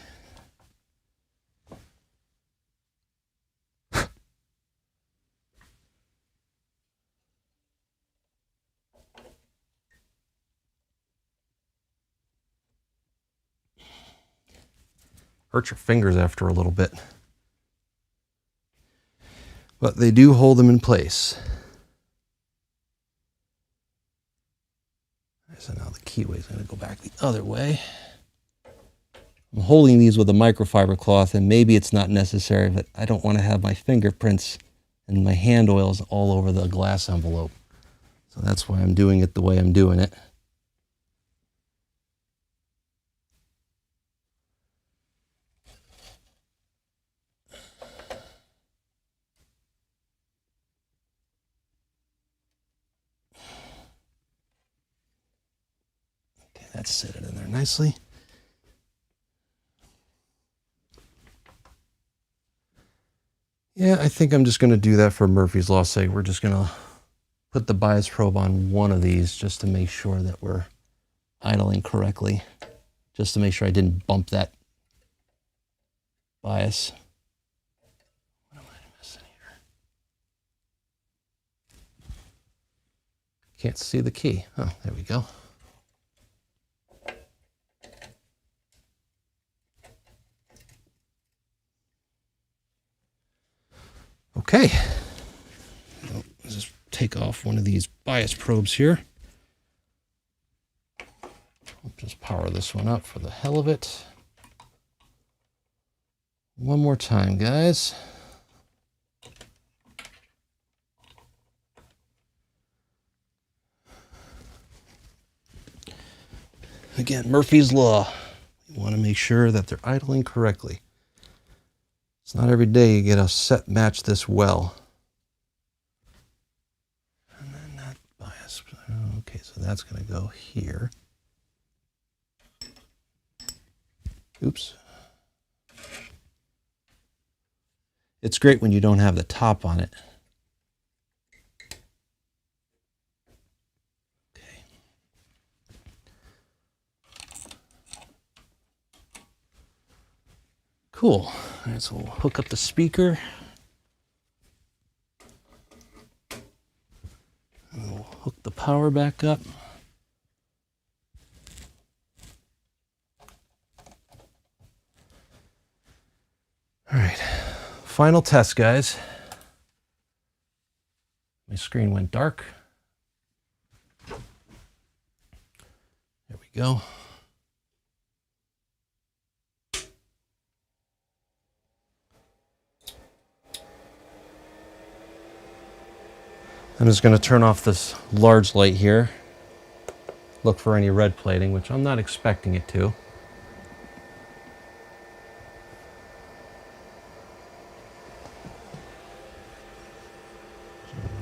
Hurt your fingers after a little bit. But they do hold them in place. So now the keyway is going to go back the other way. I'm holding these with a microfiber cloth, and maybe it's not necessary, but I don't want to have my fingerprints and my hand oils all over the glass envelope. So that's why I'm doing it the way I'm doing it. Okay, that's sitting in there nicely. Yeah, I think I'm just going to do that for Murphy's Law's sake. We're just going to put the bias probe on one of these just to make sure that we're idling correctly. Just to make sure I didn't bump that bias. What am I missing here? Can't see the key. Oh, there we go. Okay, let's just take off one of these bias probes here. I'll just power this one up for the hell of it. One more time, guys. Again, Murphy's Law. You want to make sure that they're idling correctly. It's not every day you get a set match this well. And then that bias. Okay, so that's going to go here. Oops. It's great when you don't have the top on it. Okay. Cool. All right, so we'll hook up the speaker. And we'll hook the power back up. All right, final test, guys. My screen went dark. There we go. I'm just going to turn off this large light here. Look for any red plating, which I'm not expecting it to. Go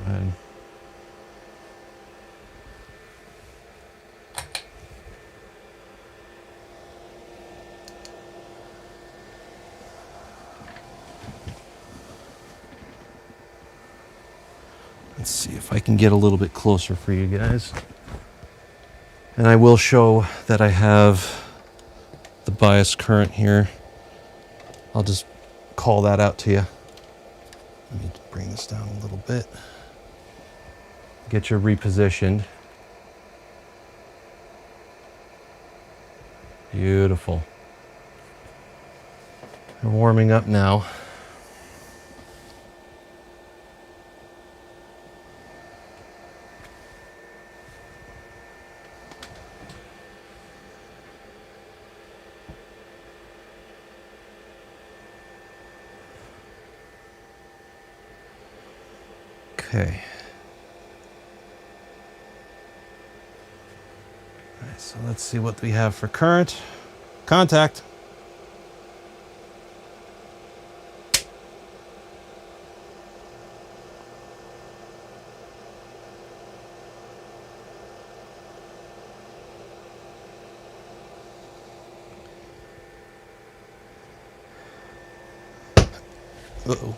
ahead. Let's see if I can get a little bit closer for you guys. And I will show that I have the bias current here. I'll just call that out to you. Let me bring this down a little bit. Get you repositioned. Beautiful. They're warming up now. Okay. All right, so let's see what we have for current. Contact. Uh-oh.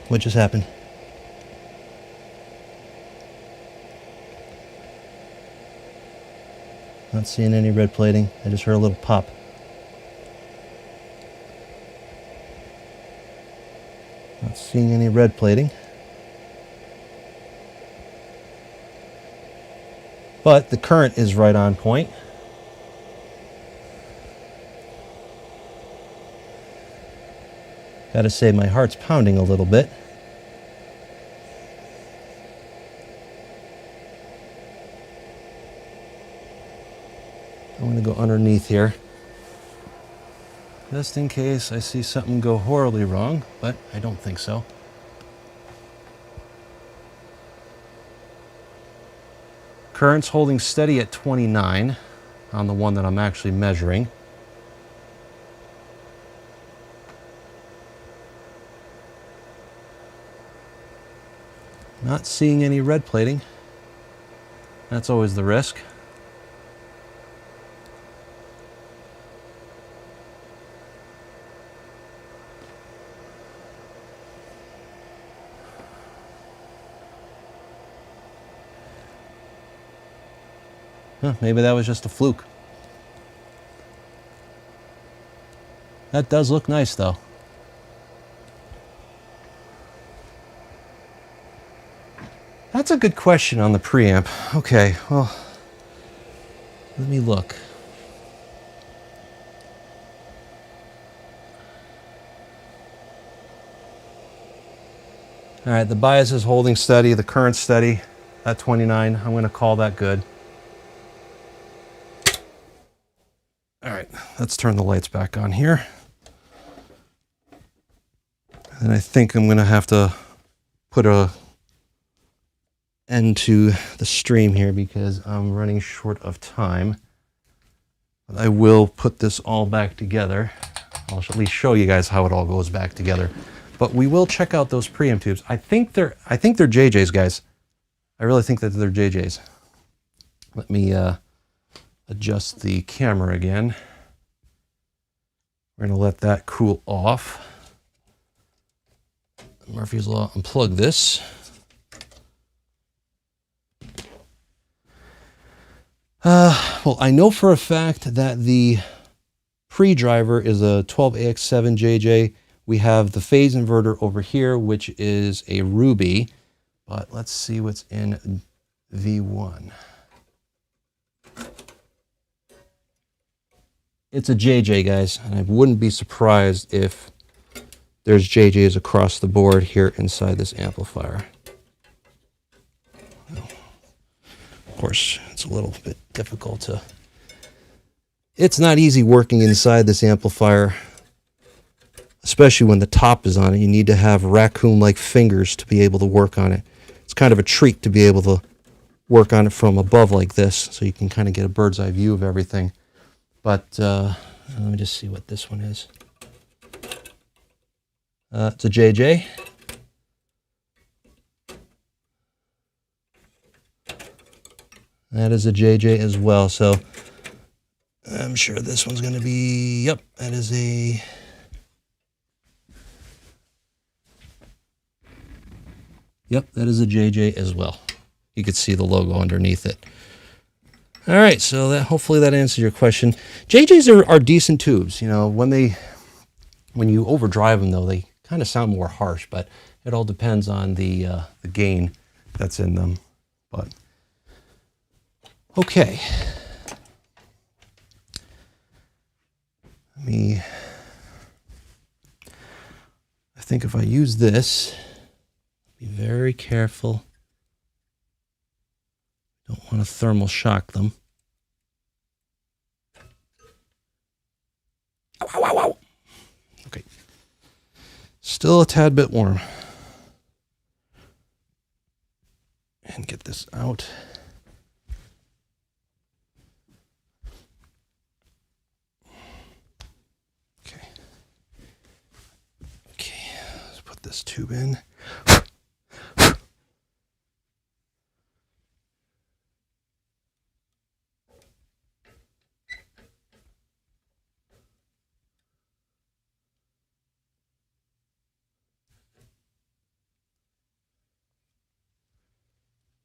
What just happened? Not seeing any red plating. I just heard a little pop. Not seeing any red plating. But the current is right on point. Gotta say, my heart's pounding a little bit. I'm going to go underneath here, just in case I see something go horribly wrong, but I don't think so. Current's holding steady at 29 on the one that I'm actually measuring. Not seeing any red plating. That's always the risk. Huh, maybe that was just a fluke. That does look nice though. That's a good question on the preamp. Okay, well, let me look. All right, the bias is holding steady, the current's steady at 29. I'm going to call that good. All right, let's turn the lights back on here. And I think I'm going to have to put a end to the stream here because I'm running short of time. But I will put this all back together. I'll at least show you guys how it all goes back together. But we will check out those preamp tubes. I think they're JJs, guys. I really think that they're JJs. Let me adjust the camera again. We're going to let that cool off. Murphy's Law, unplug this. Well, I know for a fact that the pre-driver is a 12AX7 JJ. We have the phase inverter over here, which is a Ruby. But let's see what's in V1. It's a JJ, guys, and I wouldn't be surprised if there's JJs across the board here inside this amplifier. Of course, it's a little bit difficult to... It's not easy working inside this amplifier, especially when the top is on it. You need to have raccoon-like fingers to be able to work on it. It's kind of a treat to be able to work on it from above like this, so you can kind of get a bird's eye view of everything. But let me just see what this one is. It's a JJ. That is a JJ as well, so I'm sure this one's going to be, yep, that is a... Yep, that is a JJ as well. You can see the logo underneath it. All right, so that hopefully that answers your question. JJs are decent tubes. You know, when you overdrive them, though, they kind of sound more harsh, but it all depends on the gain that's in them. But okay, I think if I use this, be very careful. Don't want to thermal shock them. Ow, ow, ow, ow. Okay. Still a tad bit warm. And get this out. Okay. Okay, let's put this tube in.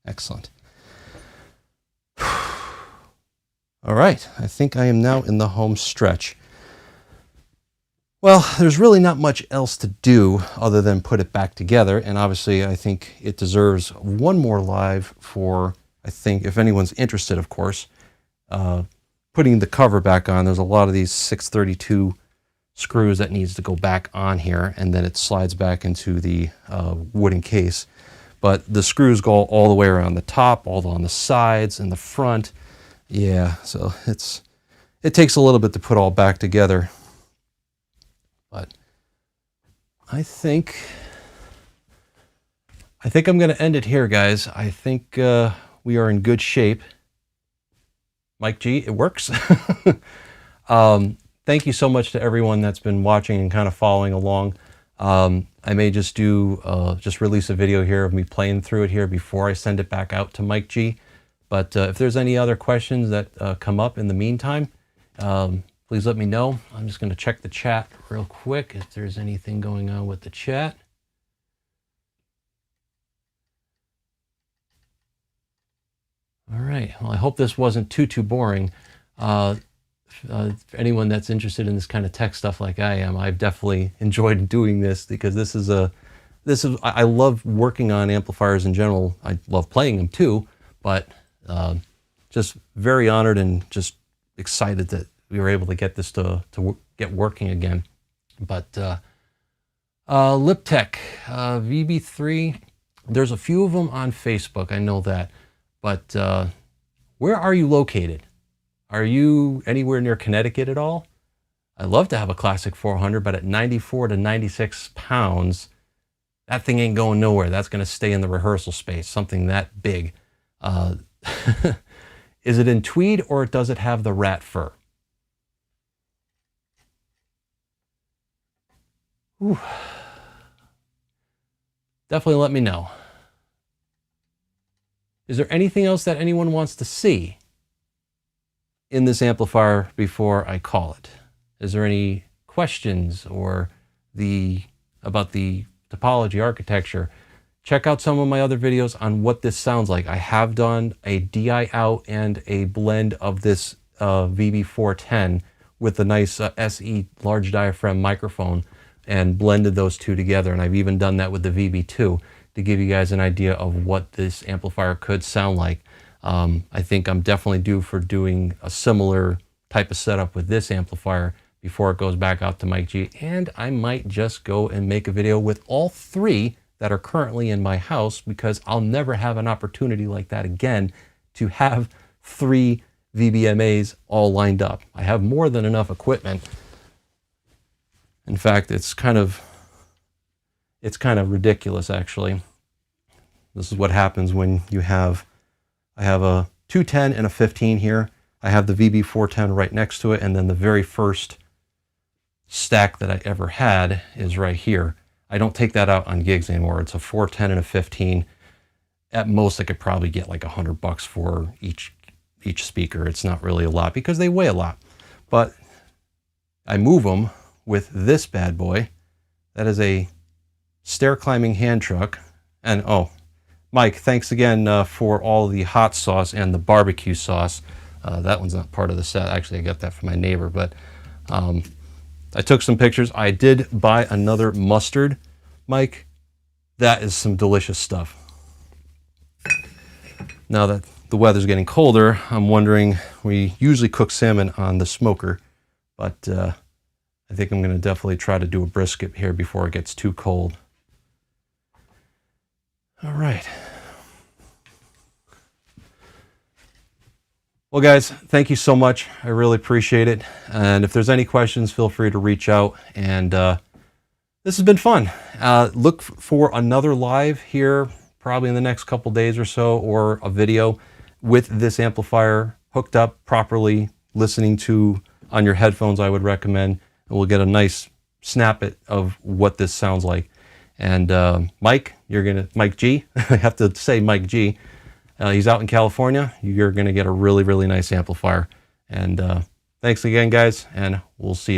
Excellent. All right, I think I am now in the home stretch. Well, there's really not much else to do other than put it back together, and obviously I think it deserves one more live for, I think, if anyone's interested, of course, putting the cover back on. There's a lot of these 632 screws that needs to go back on here, and then it slides back into the wooden case. But the screws go all the way around the top, all on the sides and the front. Yeah, so it takes a little bit to put all back together. But I think I'm going to end it here, guys. I think we are in good shape. Mike G, it works. Thank you so much to everyone that's been watching and kind of following along. I may just release a video here of me playing through it here before I send it back out to Mike G. But if there's any other questions that come up in the meantime, please let me know. I'm just going to check the chat real quick if there's anything going on with the chat. All right. Well, I hope this wasn't too boring. For anyone that's interested in this kind of tech stuff like I am, I've definitely enjoyed doing this because I love working on amplifiers in general. I love playing them too, but just very honored and just excited that we were able to get this to get working again. But Liptech VB3, there's a few of them on Facebook, I know that, but where are you located? Are you anywhere near Connecticut at all? I'd love to have a classic 400, but at 94 to 96 pounds, that thing ain't going nowhere. That's going to stay in the rehearsal space, something that big. Is it in tweed or does it have the rat fur? Whew. Definitely let me know. Is there anything else that anyone wants to see in this amplifier before I call it? Is there any questions or about the topology architecture? Check out some of my other videos on what this sounds like. I have done a DI out and a blend of this VB410 with the nice SE large diaphragm microphone and blended those two together. And I've even done that with the VB2 to give you guys an idea of what this amplifier could sound like. I think I'm definitely due for doing a similar type of setup with this amplifier before it goes back out to Mike G. And I might just go and make a video with all three that are currently in my house, because I'll never have an opportunity like that again to have three VBMAs all lined up. I have more than enough equipment. In fact, it's kind of ridiculous, actually. This is what happens when you have, I have a 210 and a 15 here. I have the VB410 right next to it, and then the very first stack that I ever had is right here. I don't take that out on gigs anymore. It's a 410 and a 15. At most, I could probably get like $100 for each speaker. It's not really a lot because they weigh a lot. But I move them with this bad boy. That is a stair climbing hand truck. And oh, Mike, thanks again for all the hot sauce and the barbecue sauce. That one's not part of the set. Actually, I got that from my neighbor, but I took some pictures. I did buy another mustard, Mike. That is some delicious stuff. Now that the weather's getting colder, I'm wondering, we usually cook salmon on the smoker, but I think I'm going to definitely try to do a brisket here before it gets too cold. All right. Well, guys, thank you so much. I really appreciate it. And if there's any questions, feel free to reach out. And this has been fun. Look for another live here probably in the next couple days or so, or a video with this amplifier hooked up properly, listening to on your headphones, I would recommend. And we'll get a nice snippet of what this sounds like. And Mike, Mike G, I have to say Mike G, he's out in California. You're going to get a really, really nice amplifier. And thanks again, guys, and we'll see you.